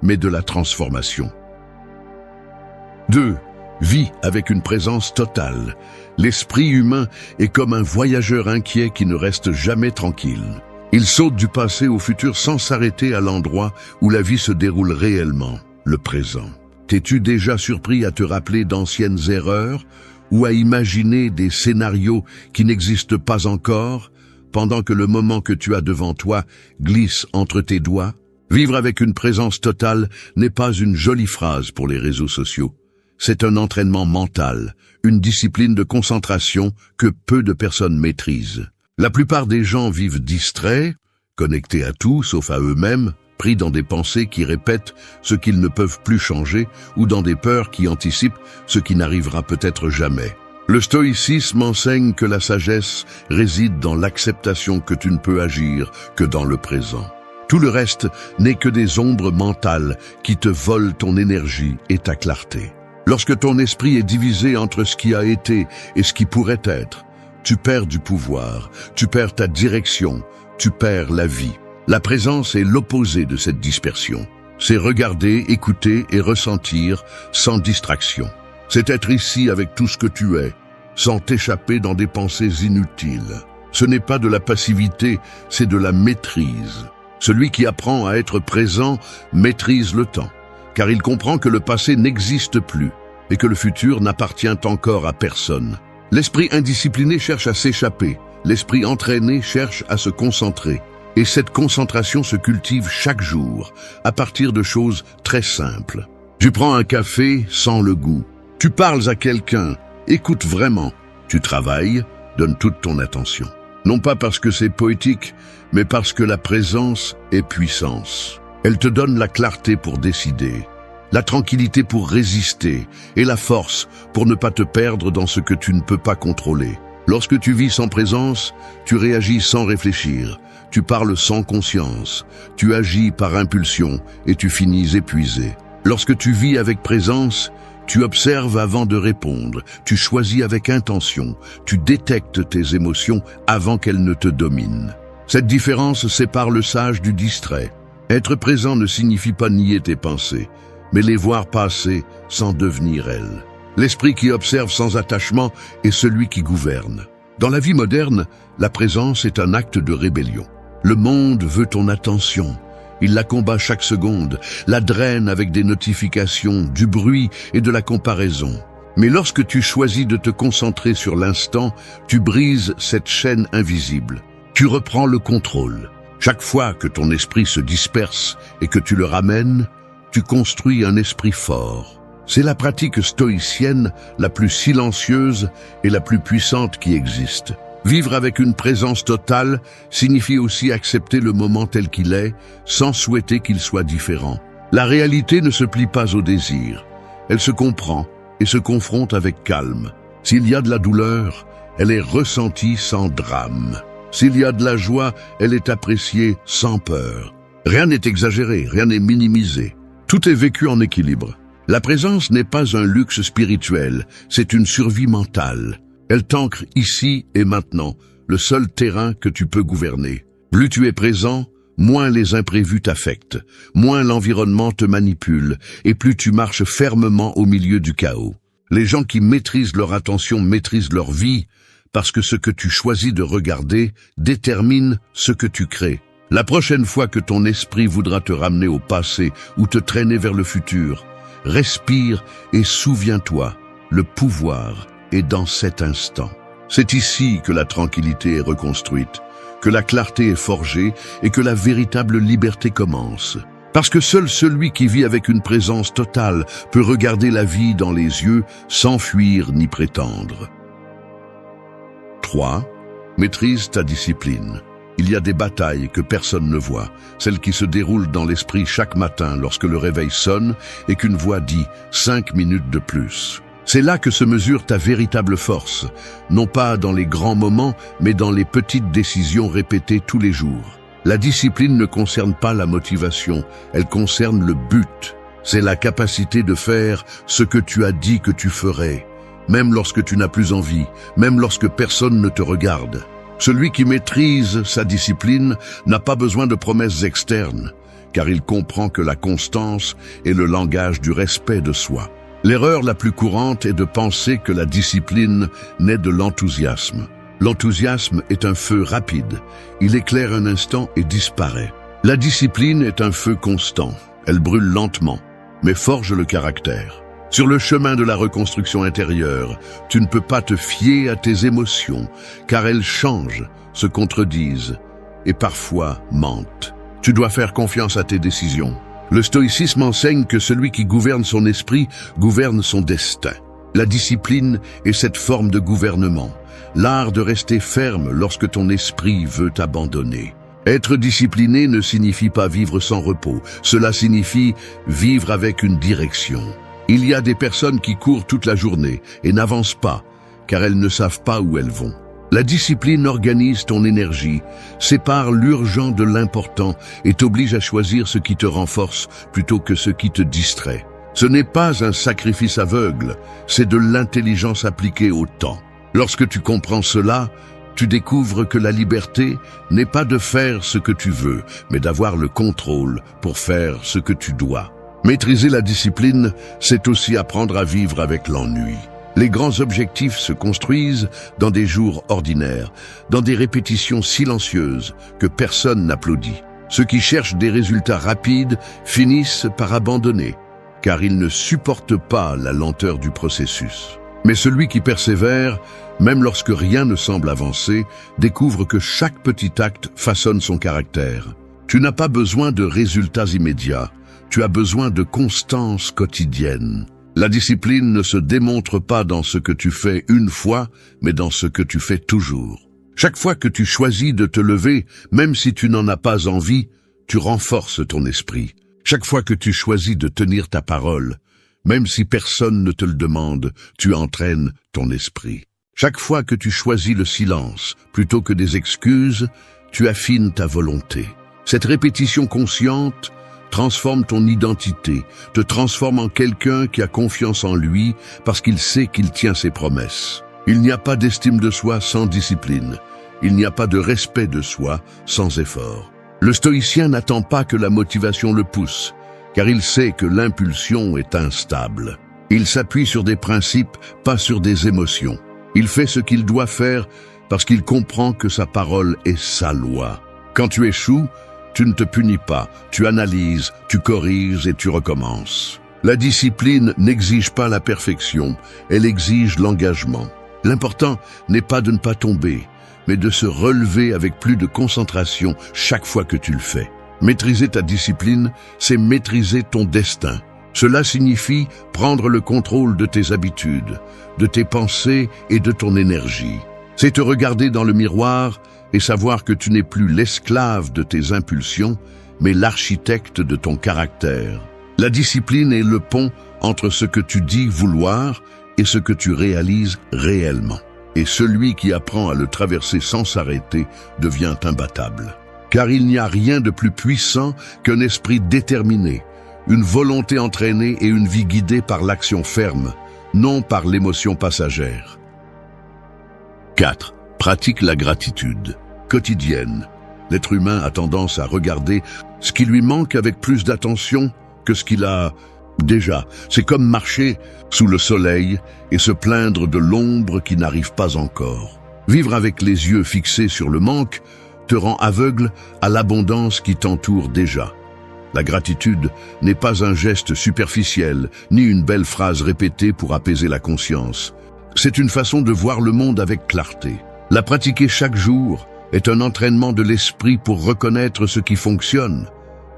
mais de la transformation. 2. Vis avec une présence totale. L'esprit humain est comme un voyageur inquiet qui ne reste jamais tranquille. Il saute du passé au futur sans s'arrêter à l'endroit où la vie se déroule réellement, le présent. T'es-tu déjà surpris à te rappeler d'anciennes erreurs ou à imaginer des scénarios qui n'existent pas encore, pendant que le moment que tu as devant toi glisse entre tes doigts? Vivre avec une présence totale n'est pas une jolie phrase pour les réseaux sociaux. C'est un entraînement mental, une discipline de concentration que peu de personnes maîtrisent. La plupart des gens vivent distraits, connectés à tout sauf à eux-mêmes, pris dans des pensées qui répètent ce qu'ils ne peuvent plus changer ou dans des peurs qui anticipent ce qui n'arrivera peut-être jamais. Le stoïcisme enseigne que la sagesse réside dans l'acceptation que tu ne peux agir que dans le présent. Tout le reste n'est que des ombres mentales qui te volent ton énergie et ta clarté. Lorsque ton esprit est divisé entre ce qui a été et ce qui pourrait être, tu perds du pouvoir, tu perds ta direction, tu perds la vie. La présence est l'opposé de cette dispersion. C'est regarder, écouter et ressentir sans distraction. C'est être ici avec tout ce que tu es, sans t'échapper dans des pensées inutiles. Ce n'est pas de la passivité, c'est de la maîtrise. Celui qui apprend à être présent maîtrise le temps, car il comprend que le passé n'existe plus et que le futur n'appartient encore à personne. L'esprit indiscipliné cherche à s'échapper, l'esprit entraîné cherche à se concentrer. Et cette concentration se cultive chaque jour, à partir de choses très simples. Tu prends un café sans le goût. Tu parles à quelqu'un, écoute vraiment. Tu travailles, donne toute ton attention. Non pas parce que c'est poétique, mais parce que la présence est puissance. Elle te donne la clarté pour décider, la tranquillité pour résister et la force pour ne pas te perdre dans ce que tu ne peux pas contrôler. Lorsque tu vis sans présence, tu réagis sans réfléchir. Tu parles sans conscience, tu agis par impulsion et tu finis épuisé. Lorsque tu vis avec présence, tu observes avant de répondre, tu choisis avec intention, tu détectes tes émotions avant qu'elles ne te dominent. Cette différence sépare le sage du distrait. Être présent ne signifie pas nier tes pensées, mais les voir passer sans devenir elles. L'esprit qui observe sans attachement est celui qui gouverne. Dans la vie moderne, la présence est un acte de rébellion. Le monde veut ton attention. Il la combat chaque seconde, la draine avec des notifications, du bruit et de la comparaison. Mais lorsque tu choisis de te concentrer sur l'instant, tu brises cette chaîne invisible. Tu reprends le contrôle. Chaque fois que ton esprit se disperse et que tu le ramènes, tu construis un esprit fort. C'est la pratique stoïcienne la plus silencieuse et la plus puissante qui existe. Vivre avec une présence totale signifie aussi accepter le moment tel qu'il est, sans souhaiter qu'il soit différent. La réalité ne se plie pas au désir. Elle se comprend et se confronte avec calme. S'il y a de la douleur, elle est ressentie sans drame. S'il y a de la joie, elle est appréciée sans peur. Rien n'est exagéré, rien n'est minimisé. Tout est vécu en équilibre. La présence n'est pas un luxe spirituel, c'est une survie mentale. Elle t'ancre ici et maintenant, le seul terrain que tu peux gouverner. Plus tu es présent, moins les imprévus t'affectent, moins l'environnement te manipule, et plus tu marches fermement au milieu du chaos. Les gens qui maîtrisent leur attention maîtrisent leur vie, parce que ce que tu choisis de regarder détermine ce que tu crées. La prochaine fois que ton esprit voudra te ramener au passé ou te traîner vers le futur, respire et souviens-toi, le pouvoir est dans cet instant. C'est ici que la tranquillité est reconstruite, que la clarté est forgée et que la véritable liberté commence. Parce que seul celui qui vit avec une présence totale peut regarder la vie dans les yeux sans fuir ni prétendre. 3. Maîtrise ta discipline. Il y a des batailles que personne ne voit, celles qui se déroulent dans l'esprit chaque matin lorsque le réveil sonne et qu'une voix dit « 5 minutes de plus ». C'est là que se mesure ta véritable force, non pas dans les grands moments, mais dans les petites décisions répétées tous les jours. La discipline ne concerne pas la motivation, elle concerne le but. C'est la capacité de faire ce que tu as dit que tu ferais, même lorsque tu n'as plus envie, même lorsque personne ne te regarde. Celui qui maîtrise sa discipline n'a pas besoin de promesses externes, car il comprend que la constance est le langage du respect de soi. L'erreur la plus courante est de penser que la discipline naît de l'enthousiasme. L'enthousiasme est un feu rapide, il éclaire un instant et disparaît. La discipline est un feu constant, elle brûle lentement, mais forge le caractère. Sur le chemin de la reconstruction intérieure, tu ne peux pas te fier à tes émotions, car elles changent, se contredisent et parfois mentent. Tu dois faire confiance à tes décisions. Le stoïcisme enseigne que celui qui gouverne son esprit gouverne son destin. La discipline est cette forme de gouvernement, l'art de rester ferme lorsque ton esprit veut t'abandonner. Être discipliné ne signifie pas vivre sans repos, cela signifie vivre avec une direction. Il y a des personnes qui courent toute la journée et n'avancent pas, car elles ne savent pas où elles vont. La discipline organise ton énergie, sépare l'urgent de l'important et t'oblige à choisir ce qui te renforce plutôt que ce qui te distrait. Ce n'est pas un sacrifice aveugle, c'est de l'intelligence appliquée au temps. Lorsque tu comprends cela, tu découvres que la liberté n'est pas de faire ce que tu veux, mais d'avoir le contrôle pour faire ce que tu dois. Maîtriser la discipline, c'est aussi apprendre à vivre avec l'ennui. Les grands objectifs se construisent dans des jours ordinaires, dans des répétitions silencieuses que personne n'applaudit. Ceux qui cherchent des résultats rapides finissent par abandonner, car ils ne supportent pas la lenteur du processus. Mais celui qui persévère, même lorsque rien ne semble avancer, découvre que chaque petit acte façonne son caractère. Tu n'as pas besoin de résultats immédiats, tu as besoin de constance quotidienne. La discipline ne se démontre pas dans ce que tu fais une fois, mais dans ce que tu fais toujours. Chaque fois que tu choisis de te lever, même si tu n'en as pas envie, tu renforces ton esprit. Chaque fois que tu choisis de tenir ta parole, même si personne ne te le demande, tu entraînes ton esprit. Chaque fois que tu choisis le silence, plutôt que des excuses, tu affines ta volonté. Cette répétition consciente transforme ton identité, te transforme en quelqu'un qui a confiance en lui parce qu'il sait qu'il tient ses promesses. Il n'y a pas d'estime de soi sans discipline, Il n'y a pas de respect de soi sans effort. Le stoïcien n'attend pas que la motivation le pousse, car il sait que l'impulsion est instable. Il s'appuie sur des principes, pas sur des émotions. Il fait ce qu'il doit faire parce qu'il comprend que sa parole est sa loi. Quand tu échoues, tu ne te punis pas, tu analyses, tu corriges et tu recommences. La discipline n'exige pas la perfection, elle exige l'engagement. L'important n'est pas de ne pas tomber, mais de se relever avec plus de concentration chaque fois que tu le fais. Maîtriser ta discipline, c'est maîtriser ton destin. Cela signifie prendre le contrôle de tes habitudes, de tes pensées et de ton énergie. C'est te regarder dans le miroir et savoir que tu n'es plus l'esclave de tes impulsions, mais l'architecte de ton caractère. La discipline est le pont entre ce que tu dis vouloir et ce que tu réalises réellement. Et celui qui apprend à le traverser sans s'arrêter devient imbattable. Car il n'y a rien de plus puissant qu'un esprit déterminé, une volonté entraînée et une vie guidée par l'action ferme, non par l'émotion passagère. 4. Pratique la gratitude. Quotidienne. L'être humain a tendance à regarder ce qui lui manque avec plus d'attention que ce qu'il a déjà. C'est comme marcher sous le soleil et se plaindre de l'ombre qui n'arrive pas encore. Vivre avec les yeux fixés sur le manque te rend aveugle à l'abondance qui t'entoure déjà. La gratitude n'est pas un geste superficiel, ni une belle phrase répétée pour apaiser la conscience. C'est une façon de voir le monde avec clarté. La pratiquer chaque jour est un entraînement de l'esprit pour reconnaître ce qui fonctionne,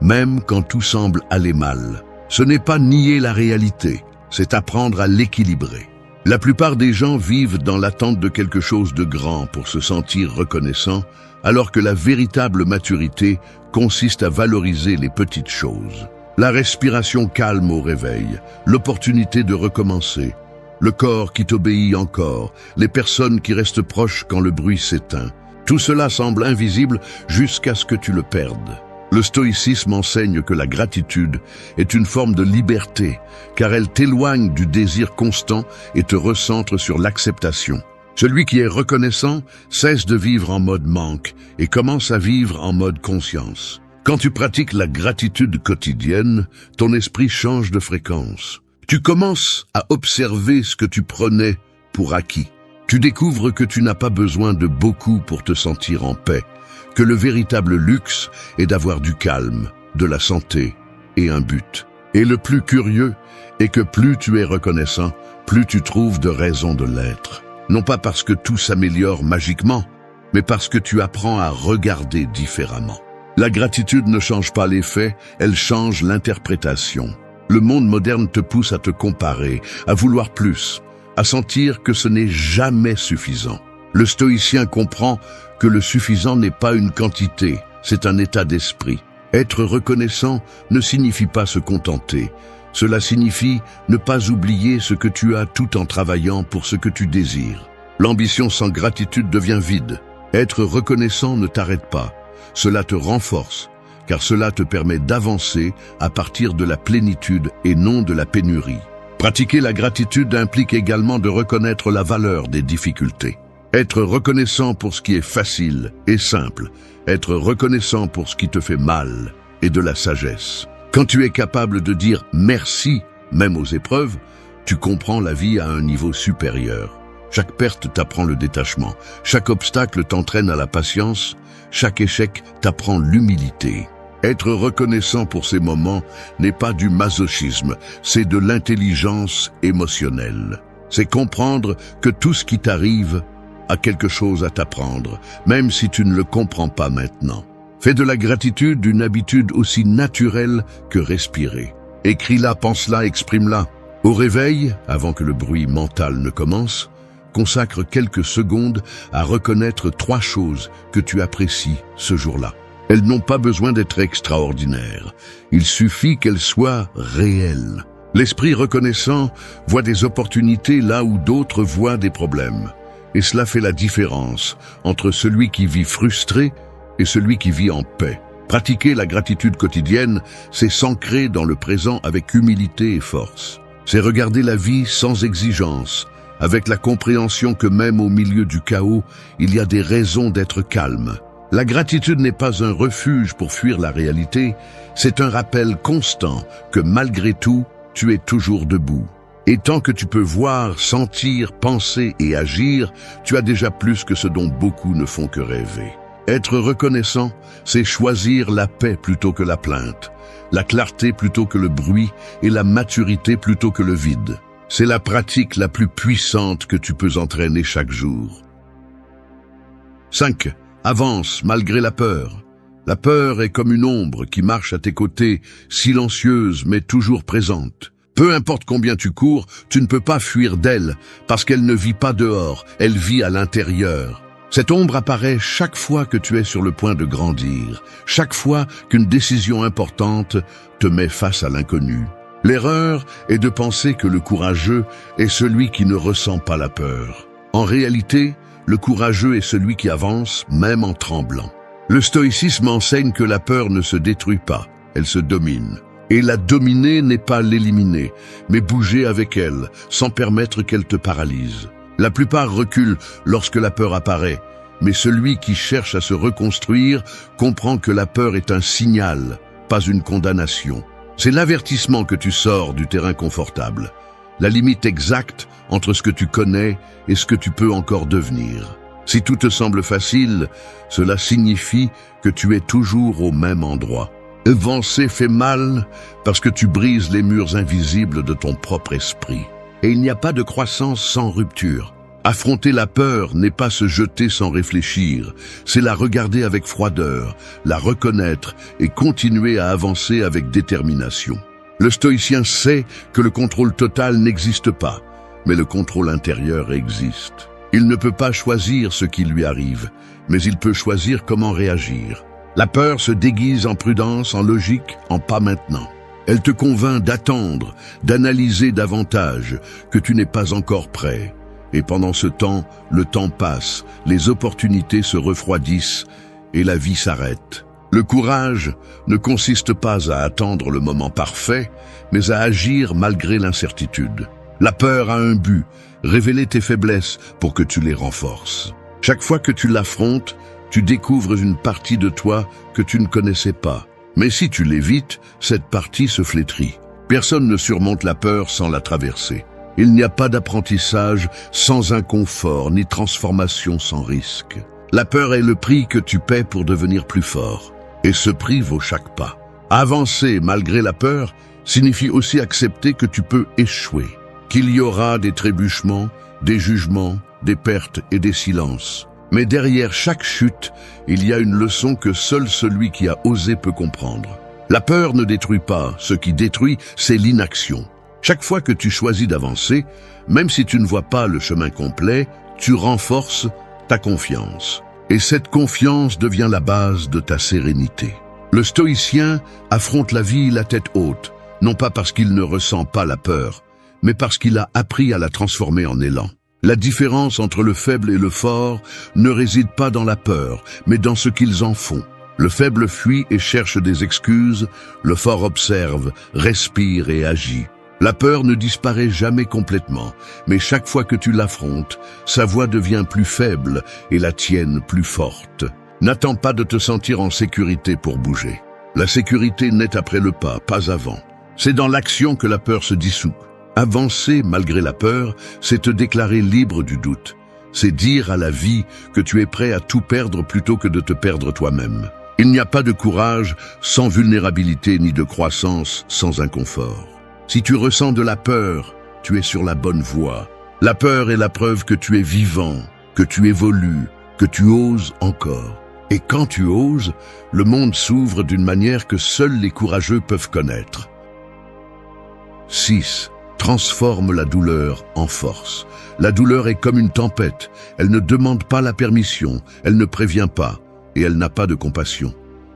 même quand tout semble aller mal. Ce n'est pas nier la réalité, c'est apprendre à l'équilibrer. La plupart des gens vivent dans l'attente de quelque chose de grand pour se sentir reconnaissant, alors que la véritable maturité consiste à valoriser les petites choses. La respiration calme au réveil, l'opportunité de recommencer, le corps qui t'obéit encore, les personnes qui restent proches quand le bruit s'éteint. Tout cela semble invisible jusqu'à ce que tu le perdes. Le stoïcisme enseigne que la gratitude est une forme de liberté, car elle t'éloigne du désir constant et te recentre sur l'acceptation. Celui qui est reconnaissant cesse de vivre en mode manque et commence à vivre en mode conscience. Quand tu pratiques la gratitude quotidienne, ton esprit change de fréquence. Tu commences à observer ce que tu prenais pour acquis. Tu découvres que tu n'as pas besoin de beaucoup pour te sentir en paix, que le véritable luxe est d'avoir du calme, de la santé et un but. Et le plus curieux est que plus tu es reconnaissant, plus tu trouves de raisons de l'être. Non pas parce que tout s'améliore magiquement, mais parce que tu apprends à regarder différemment. La gratitude ne change pas les faits, elle change l'interprétation. Le monde moderne te pousse à te comparer, à vouloir plus, à sentir que ce n'est jamais suffisant. Le stoïcien comprend que le suffisant n'est pas une quantité, c'est un état d'esprit. Être reconnaissant ne signifie pas se contenter. Cela signifie ne pas oublier ce que tu as tout en travaillant pour ce que tu désires. L'ambition sans gratitude devient vide. Être reconnaissant ne t'arrête pas. Cela te renforce, car cela te permet d'avancer à partir de la plénitude et non de la pénurie. Pratiquer la gratitude implique également de reconnaître la valeur des difficultés. Être reconnaissant pour ce qui est facile et simple. Être reconnaissant pour ce qui te fait mal et de la sagesse. Quand tu es capable de dire merci, même aux épreuves, tu comprends la vie à un niveau supérieur. Chaque perte t'apprend le détachement. Chaque obstacle t'entraîne à la patience. Chaque échec t'apprend l'humilité. Être reconnaissant pour ces moments n'est pas du masochisme, c'est de l'intelligence émotionnelle. C'est comprendre que tout ce qui t'arrive a quelque chose à t'apprendre, même si tu ne le comprends pas maintenant. Fais de la gratitude une habitude aussi naturelle que respirer. Écris-la, pense-la, exprime-la. Au réveil, avant que le bruit mental ne commence, consacre quelques secondes à reconnaître 3 choses que tu apprécies ce jour-là. Elles n'ont pas besoin d'être extraordinaires. Il suffit qu'elles soient réelles. L'esprit reconnaissant voit des opportunités là où d'autres voient des problèmes. Et cela fait la différence entre celui qui vit frustré et celui qui vit en paix. Pratiquer la gratitude quotidienne, c'est s'ancrer dans le présent avec humilité et force. C'est regarder la vie sans exigence, avec la compréhension que même au milieu du chaos, il y a des raisons d'être calme. La gratitude n'est pas un refuge pour fuir la réalité, c'est un rappel constant que malgré tout, tu es toujours debout. Et tant que tu peux voir, sentir, penser et agir, tu as déjà plus que ce dont beaucoup ne font que rêver. Être reconnaissant, c'est choisir la paix plutôt que la plainte, la clarté plutôt que le bruit et la maturité plutôt que le vide. C'est la pratique la plus puissante que tu peux entraîner chaque jour. 5. Avance malgré la peur. La peur est comme une ombre qui marche à tes côtés, silencieuse mais toujours présente. Peu importe combien tu cours, tu ne peux pas fuir d'elle parce qu'elle ne vit pas dehors, elle vit à l'intérieur. Cette ombre apparaît chaque fois que tu es sur le point de grandir, chaque fois qu'une décision importante te met face à l'inconnu. L'erreur est de penser que le courageux est celui qui ne ressent pas la peur. En réalité, le courageux est celui qui avance, même en tremblant. Le stoïcisme enseigne que la peur ne se détruit pas, elle se domine. Et la dominer n'est pas l'éliminer, mais bouger avec elle, sans permettre qu'elle te paralyse. La plupart reculent lorsque la peur apparaît, mais celui qui cherche à se reconstruire comprend que la peur est un signal, pas une condamnation. C'est l'avertissement que tu sors du terrain confortable, la limite exacte entre ce que tu connais et ce que tu peux encore devenir. Si tout te semble facile, cela signifie que tu es toujours au même endroit. Avancer fait mal parce que tu brises les murs invisibles de ton propre esprit. Et il n'y a pas de croissance sans rupture. Affronter la peur n'est pas se jeter sans réfléchir, c'est la regarder avec froideur, la reconnaître et continuer à avancer avec détermination. Le stoïcien sait que le contrôle total n'existe pas, mais le contrôle intérieur existe. Il ne peut pas choisir ce qui lui arrive, mais il peut choisir comment réagir. La peur se déguise en prudence, en logique, en pas maintenant. Elle te convainc d'attendre, d'analyser davantage, que tu n'es pas encore prêt. Et pendant ce temps, le temps passe, les opportunités se refroidissent et la vie s'arrête. Le courage ne consiste pas à attendre le moment parfait, mais à agir malgré l'incertitude. La peur a un but, révéler tes faiblesses pour que tu les renforces. Chaque fois que tu l'affrontes, tu découvres une partie de toi que tu ne connaissais pas. Mais si tu l'évites, cette partie se flétrit. Personne ne surmonte la peur sans la traverser. Il n'y a pas d'apprentissage sans inconfort, ni transformation sans risque. La peur est le prix que tu paies pour devenir plus fort. Et ce prix vaut chaque pas. Avancer malgré la peur signifie aussi accepter que tu peux échouer, qu'il y aura des trébuchements, des jugements, des pertes et des silences. Mais derrière chaque chute, il y a une leçon que seul celui qui a osé peut comprendre. La peur ne détruit pas, ce qui détruit, c'est l'inaction. Chaque fois que tu choisis d'avancer, même si tu ne vois pas le chemin complet, tu renforces ta confiance. Et cette confiance devient la base de ta sérénité. Le stoïcien affronte la vie la tête haute, non pas parce qu'il ne ressent pas la peur, mais parce qu'il a appris à la transformer en élan. La différence entre le faible et le fort ne réside pas dans la peur, mais dans ce qu'ils en font. Le faible fuit et cherche des excuses, le fort observe, respire et agit. La peur ne disparaît jamais complètement, mais chaque fois que tu l'affrontes, sa voix devient plus faible et la tienne plus forte. N'attends pas de te sentir en sécurité pour bouger. La sécurité naît après le pas avant. C'est dans l'action que la peur se dissout. Avancer malgré la peur, c'est te déclarer libre du doute. C'est dire à la vie que tu es prêt à tout perdre plutôt que de te perdre toi-même. Il n'y a pas de courage sans vulnérabilité ni de croissance sans inconfort. Si tu ressens de la peur, tu es sur la bonne voie. La peur est la preuve que tu es vivant, que tu évolues, que tu oses encore. Et quand tu oses, le monde s'ouvre d'une manière que seuls les courageux peuvent connaître. 6. Transforme la douleur en force. La douleur est comme une tempête. Elle ne demande pas la permission, elle ne prévient pas, et elle n'a pas de compassion.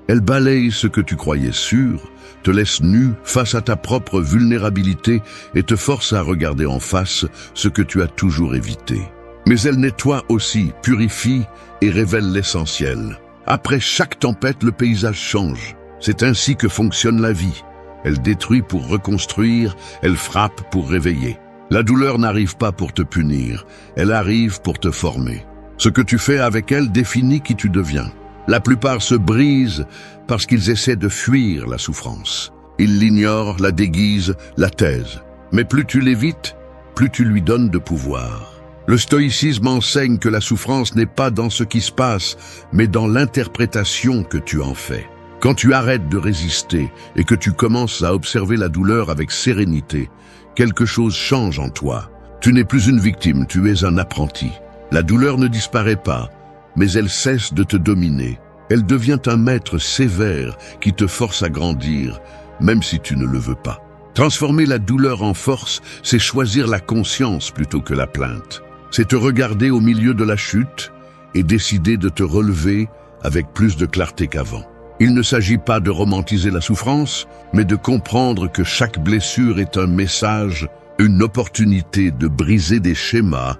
Elle balaye ce que tu croyais sûr, te laisse nu face à ta propre vulnérabilité et te force à regarder en face ce que tu as toujours évité. Mais elle nettoie aussi, purifie et révèle l'essentiel. Après chaque tempête, le paysage change. C'est ainsi que fonctionne la vie. Elle détruit pour reconstruire, elle frappe pour réveiller. La douleur n'arrive pas pour te punir, elle arrive pour te former. Ce que tu fais avec elle définit qui tu deviens. La plupart se brisent parce qu'ils essaient de fuir la souffrance. Ils l'ignorent, la déguisent, la taisent. Mais plus tu l'évites, plus tu lui donnes de pouvoir. Le stoïcisme enseigne que la souffrance n'est pas dans ce qui se passe, mais dans l'interprétation que tu en fais. Quand tu arrêtes de résister et que tu commences à observer la douleur avec sérénité, quelque chose change en toi. Tu n'es plus une victime, tu es un apprenti. La douleur ne disparaît pas, mais elle cesse de te dominer. Elle devient un maître sévère qui te force à grandir, même si tu ne le veux pas. Transformer la douleur en force, c'est choisir la conscience plutôt que la plainte. C'est te regarder au milieu de la chute et décider de te relever avec plus de clarté qu'avant. Il ne s'agit pas de romantiser la souffrance, mais de comprendre que chaque blessure est un message, une opportunité de briser des schémas,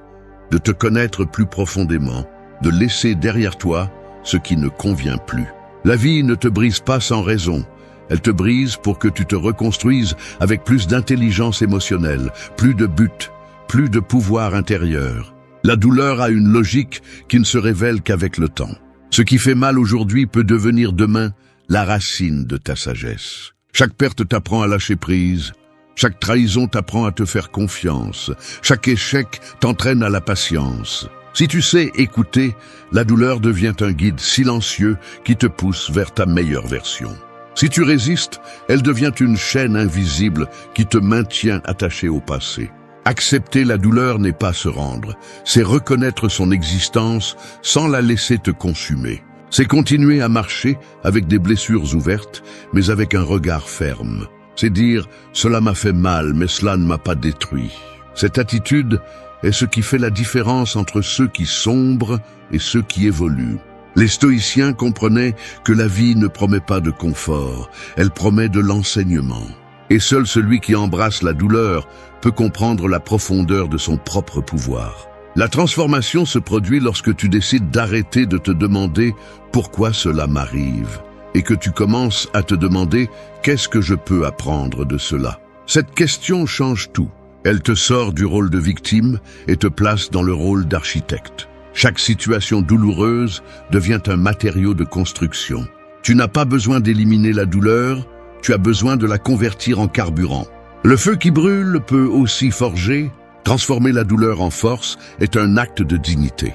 de te connaître plus profondément, de laisser derrière toi ce qui ne convient plus. La vie ne te brise pas sans raison. Elle te brise pour que tu te reconstruises avec plus d'intelligence émotionnelle, plus de but, plus de pouvoir intérieur. La douleur a une logique qui ne se révèle qu'avec le temps. Ce qui fait mal aujourd'hui peut devenir demain la racine de ta sagesse. Chaque perte t'apprend à lâcher prise. Chaque trahison t'apprend à te faire confiance. Chaque échec t'entraîne à la patience. Si tu sais écouter, la douleur devient un guide silencieux qui te pousse vers ta meilleure version. Si tu résistes, elle devient une chaîne invisible qui te maintient attaché au passé. Accepter la douleur n'est pas se rendre, c'est reconnaître son existence sans la laisser te consumer. C'est continuer à marcher avec des blessures ouvertes, mais avec un regard ferme. C'est dire « cela m'a fait mal, mais cela ne m'a pas détruit ». Cette attitude est ce qui fait la différence entre ceux qui sombrent et ceux qui évoluent. Les stoïciens comprenaient que la vie ne promet pas de confort, elle promet de l'enseignement. Et seul celui qui embrasse la douleur peut comprendre la profondeur de son propre pouvoir. La transformation se produit lorsque tu décides d'arrêter de te demander pourquoi cela m'arrive et que tu commences à te demander qu'est-ce que je peux apprendre de cela. Cette question change tout. Elle te sort du rôle de victime et te place dans le rôle d'architecte. Chaque situation douloureuse devient un matériau de construction. Tu n'as pas besoin d'éliminer la douleur, tu as besoin de la convertir en carburant. Le feu qui brûle peut aussi forger. Transformer la douleur en force est un acte de dignité.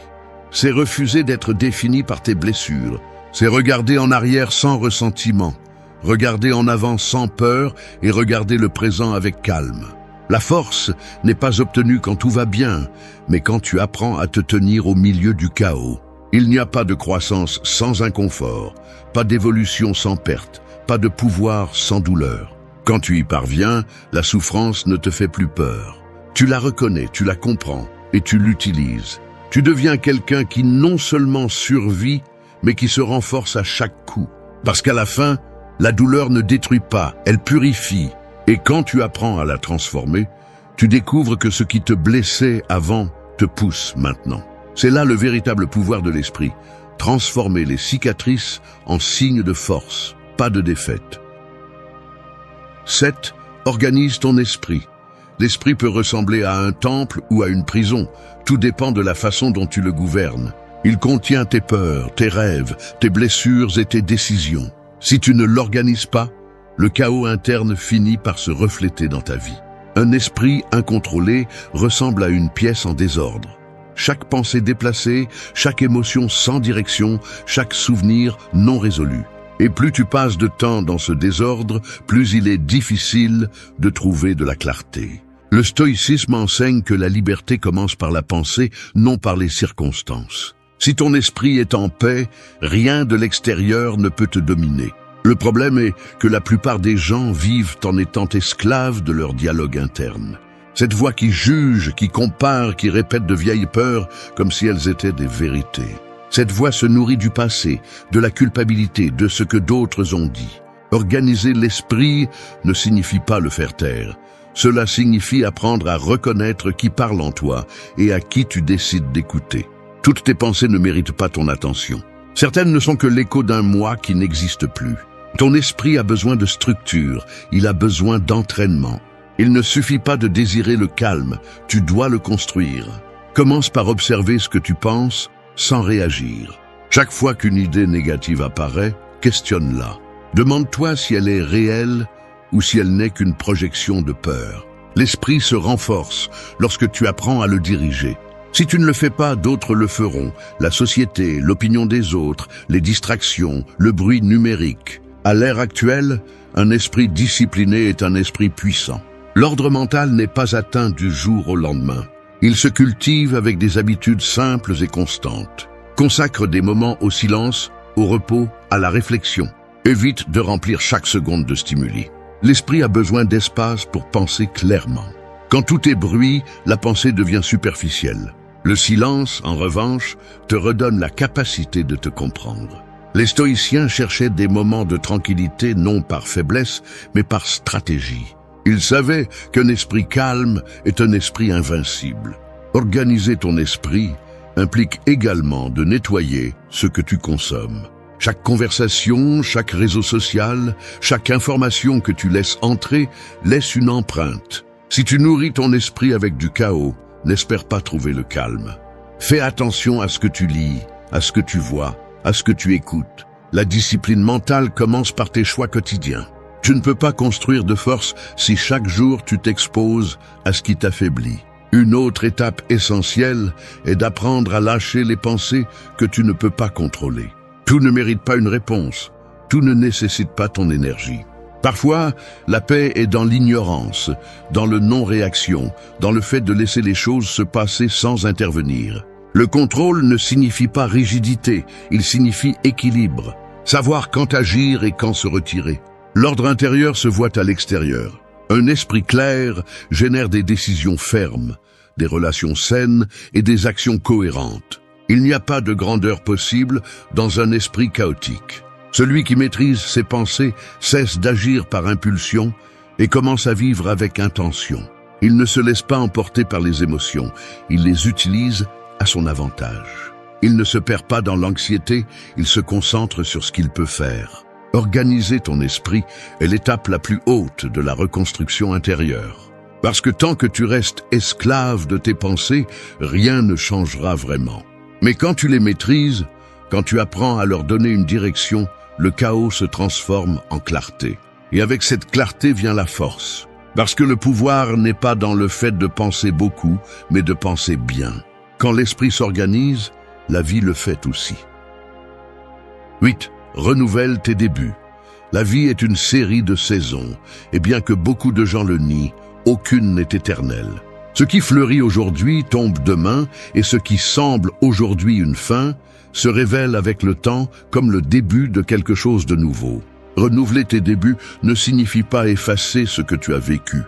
C'est refuser d'être défini par tes blessures. C'est regarder en arrière sans ressentiment, regarder en avant sans peur et regarder le présent avec calme. La force n'est pas obtenue quand tout va bien, mais quand tu apprends à te tenir au milieu du chaos. Il n'y a pas de croissance sans inconfort, pas d'évolution sans perte, pas de pouvoir sans douleur. Quand tu y parviens, la souffrance ne te fait plus peur. Tu la reconnais, tu la comprends et tu l'utilises. Tu deviens quelqu'un qui non seulement survit, mais qui se renforce à chaque coup. Parce qu'à la fin, la douleur ne détruit pas, elle purifie. Et quand tu apprends à la transformer, tu découvres que ce qui te blessait avant te pousse maintenant. C'est là le véritable pouvoir de l'esprit. Transformer les cicatrices en signes de force, pas de défaite. 7. Organise ton esprit. L'esprit peut ressembler à un temple ou à une prison. Tout dépend de la façon dont tu le gouvernes. Il contient tes peurs, tes rêves, tes blessures et tes décisions. Si tu ne l'organises pas, le chaos interne finit par se refléter dans ta vie. Un esprit incontrôlé ressemble à une pièce en désordre. Chaque pensée déplacée, chaque émotion sans direction, chaque souvenir non résolu. Et plus tu passes de temps dans ce désordre, plus il est difficile de trouver de la clarté. Le stoïcisme enseigne que la liberté commence par la pensée, non par les circonstances. Si ton esprit est en paix, rien de l'extérieur ne peut te dominer. Le problème est que la plupart des gens vivent en étant esclaves de leur dialogue interne. Cette voix qui juge, qui compare, qui répète de vieilles peurs comme si elles étaient des vérités. Cette voix se nourrit du passé, de la culpabilité, de ce que d'autres ont dit. Organiser l'esprit ne signifie pas le faire taire. Cela signifie apprendre à reconnaître qui parle en toi et à qui tu décides d'écouter. Toutes tes pensées ne méritent pas ton attention. Certaines ne sont que l'écho d'un moi qui n'existe plus. Ton esprit a besoin de structure, il a besoin d'entraînement. Il ne suffit pas de désirer le calme, tu dois le construire. Commence par observer ce que tu penses sans réagir. Chaque fois qu'une idée négative apparaît, questionne-la. Demande-toi si elle est réelle ou si elle n'est qu'une projection de peur. L'esprit se renforce lorsque tu apprends à le diriger. Si tu ne le fais pas, d'autres le feront. La société, l'opinion des autres, les distractions, le bruit numérique. À l'ère actuelle, un esprit discipliné est un esprit puissant. L'ordre mental n'est pas atteint du jour au lendemain. Il se cultive avec des habitudes simples et constantes. Consacre des moments au silence, au repos, à la réflexion. Évite de remplir chaque seconde de stimuli. L'esprit a besoin d'espace pour penser clairement. Quand tout est bruit, la pensée devient superficielle. Le silence, en revanche, te redonne la capacité de te comprendre. Les stoïciens cherchaient des moments de tranquillité non par faiblesse, mais par stratégie. Ils savaient qu'un esprit calme est un esprit invincible. Organiser ton esprit implique également de nettoyer ce que tu consommes. Chaque conversation, chaque réseau social, chaque information que tu laisses entrer laisse une empreinte. Si tu nourris ton esprit avec du chaos, n'espère pas trouver le calme. Fais attention à ce que tu lis, à ce que tu vois, à ce que tu écoutes. La discipline mentale commence par tes choix quotidiens. Tu ne peux pas construire de force si chaque jour tu t'exposes à ce qui t'affaiblit. Une autre étape essentielle est d'apprendre à lâcher les pensées que tu ne peux pas contrôler. Tout ne mérite pas une réponse. Tout ne nécessite pas ton énergie. Parfois, la paix est dans l'ignorance, dans le non-réaction, dans le fait de laisser les choses se passer sans intervenir. Le contrôle ne signifie pas rigidité, il signifie équilibre. Savoir quand agir et quand se retirer. L'ordre intérieur se voit à l'extérieur. Un esprit clair génère des décisions fermes, des relations saines et des actions cohérentes. Il n'y a pas de grandeur possible dans un esprit chaotique. Celui qui maîtrise ses pensées cesse d'agir par impulsion et commence à vivre avec intention. Il ne se laisse pas emporter par les émotions, il les utilise à son avantage. Il ne se perd pas dans l'anxiété, il se concentre sur ce qu'il peut faire. Organiser ton esprit est l'étape la plus haute de la reconstruction intérieure. Parce que tant que tu restes esclave de tes pensées, rien ne changera vraiment. Mais quand tu les maîtrises, quand tu apprends à leur donner une direction, le chaos se transforme en clarté. Et avec cette clarté vient la force. Parce que le pouvoir n'est pas dans le fait de penser beaucoup, mais de penser bien. Quand l'esprit s'organise, la vie le fait aussi. 8. Renouvelle tes débuts. La vie est une série de saisons, et bien que beaucoup de gens le nient, aucune n'est éternelle. Ce qui fleurit aujourd'hui tombe demain, et ce qui semble aujourd'hui une fin se révèle avec le temps comme le début de quelque chose de nouveau. Renouveler tes débuts ne signifie pas effacer ce que tu as vécu,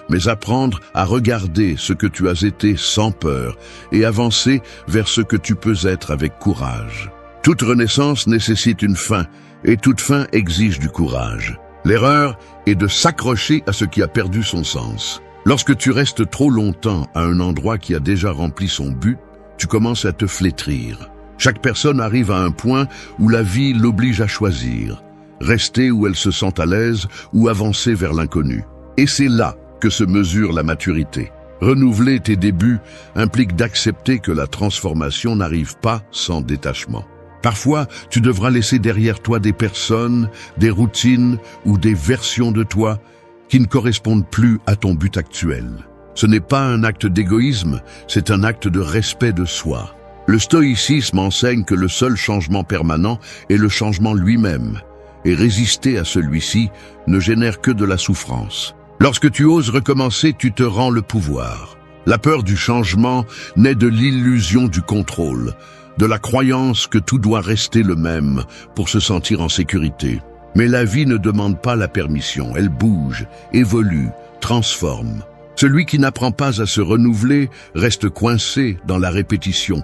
mais apprendre à regarder ce que tu as été sans peur et avancer vers ce que tu peux être avec courage. Toute renaissance nécessite une fin, et toute fin exige du courage. L'erreur est de s'accrocher à ce qui a perdu son sens. Lorsque tu restes trop longtemps à un endroit qui a déjà rempli son but, tu commences à te flétrir. Chaque personne arrive à un point où la vie l'oblige à choisir, rester où elle se sent à l'aise ou avancer vers l'inconnu. Et c'est là que se mesure la maturité. Renouveler tes débuts implique d'accepter que la transformation n'arrive pas sans détachement. Parfois, tu devras laisser derrière toi des personnes, des routines ou des versions de toi qui ne correspondent plus à ton but actuel. Ce n'est pas un acte d'égoïsme, c'est un acte de respect de soi. Le stoïcisme enseigne que le seul changement permanent est le changement lui-même, et résister à celui-ci ne génère que de la souffrance. Lorsque tu oses recommencer, tu te rends le pouvoir. La peur du changement naît de l'illusion du contrôle, de la croyance que tout doit rester le même pour se sentir en sécurité. Mais la vie ne demande pas la permission, elle bouge, évolue, transforme. Celui qui n'apprend pas à se renouveler reste coincé dans la répétition,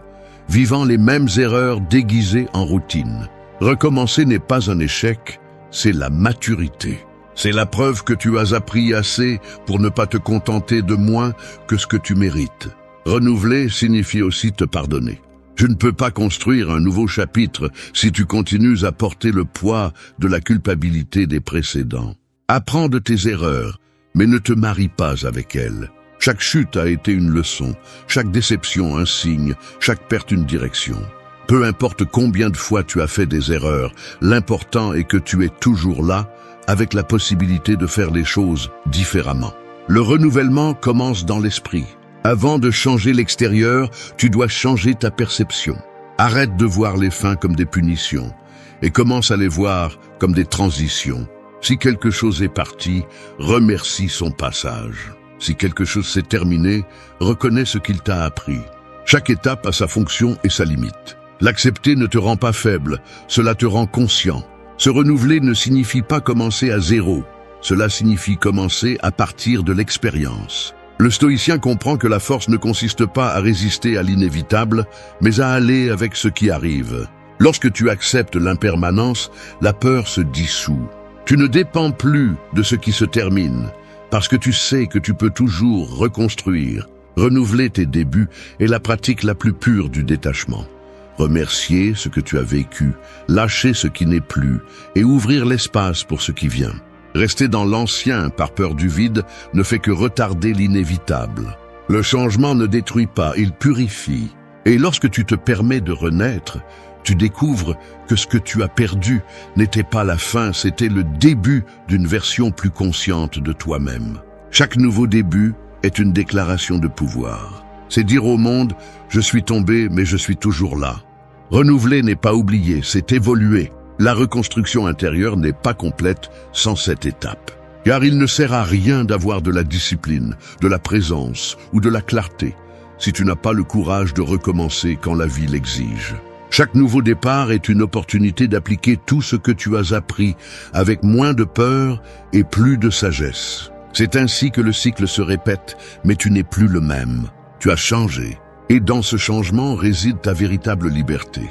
vivant les mêmes erreurs déguisées en routine. Recommencer n'est pas un échec, c'est la maturité. C'est la preuve que tu as appris assez pour ne pas te contenter de moins que ce que tu mérites. Renouveler signifie aussi te pardonner. Je ne peux pas construire un nouveau chapitre si tu continues à porter le poids de la culpabilité des précédents. Apprends de tes erreurs mais ne te marie pas avec elles. Chaque chute a été une leçon, chaque déception un signe, chaque perte une direction. Peu importe combien de fois tu as fait des erreurs, l'important est que tu es toujours là, avec la possibilité de faire les choses différemment. Le renouvellement commence dans l'esprit. Avant de changer l'extérieur, tu dois changer ta perception. Arrête de voir les fins comme des punitions et commence à les voir comme des transitions. Si quelque chose est parti, remercie son passage. Si quelque chose s'est terminé, reconnais ce qu'il t'a appris. Chaque étape a sa fonction et sa limite. L'accepter ne te rend pas faible, cela te rend conscient. Se renouveler ne signifie pas commencer à zéro, cela signifie commencer à partir de l'expérience. Le stoïcien comprend que la force ne consiste pas à résister à l'inévitable, mais à aller avec ce qui arrive. Lorsque tu acceptes l'impermanence, la peur se dissout. Tu ne dépends plus de ce qui se termine, parce que tu sais que tu peux toujours reconstruire. Renouveler tes débuts est la pratique la plus pure du détachement. Remercier ce que tu as vécu, lâcher ce qui n'est plus et ouvrir l'espace pour ce qui vient. Rester dans l'ancien par peur du vide ne fait que retarder l'inévitable. Le changement ne détruit pas, il purifie. Et lorsque tu te permets de renaître, tu découvres que ce que tu as perdu n'était pas la fin, c'était le début d'une version plus consciente de toi-même. Chaque nouveau début est une déclaration de pouvoir. C'est dire au monde « Je suis tombé, mais je suis toujours là ». Renouveler n'est pas oublier, c'est évoluer. La reconstruction intérieure n'est pas complète sans cette étape. Car il ne sert à rien d'avoir de la discipline, de la présence ou de la clarté si tu n'as pas le courage de recommencer quand la vie l'exige. Chaque nouveau départ est une opportunité d'appliquer tout ce que tu as appris avec moins de peur et plus de sagesse. C'est ainsi que le cycle se répète, mais tu n'es plus le même. Tu as changé, et dans ce changement réside ta véritable liberté.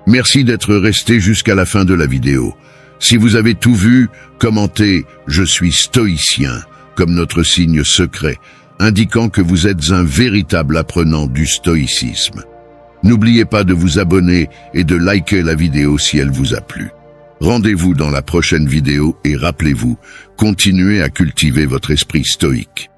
Merci d'être resté jusqu'à la fin de la vidéo. Si vous avez tout vu, commentez « Je suis stoïcien » comme notre signe secret, indiquant que vous êtes un véritable apprenant du stoïcisme. N'oubliez pas de vous abonner et de liker la vidéo si elle vous a plu. Rendez-vous dans la prochaine vidéo et rappelez-vous, continuez à cultiver votre esprit stoïque.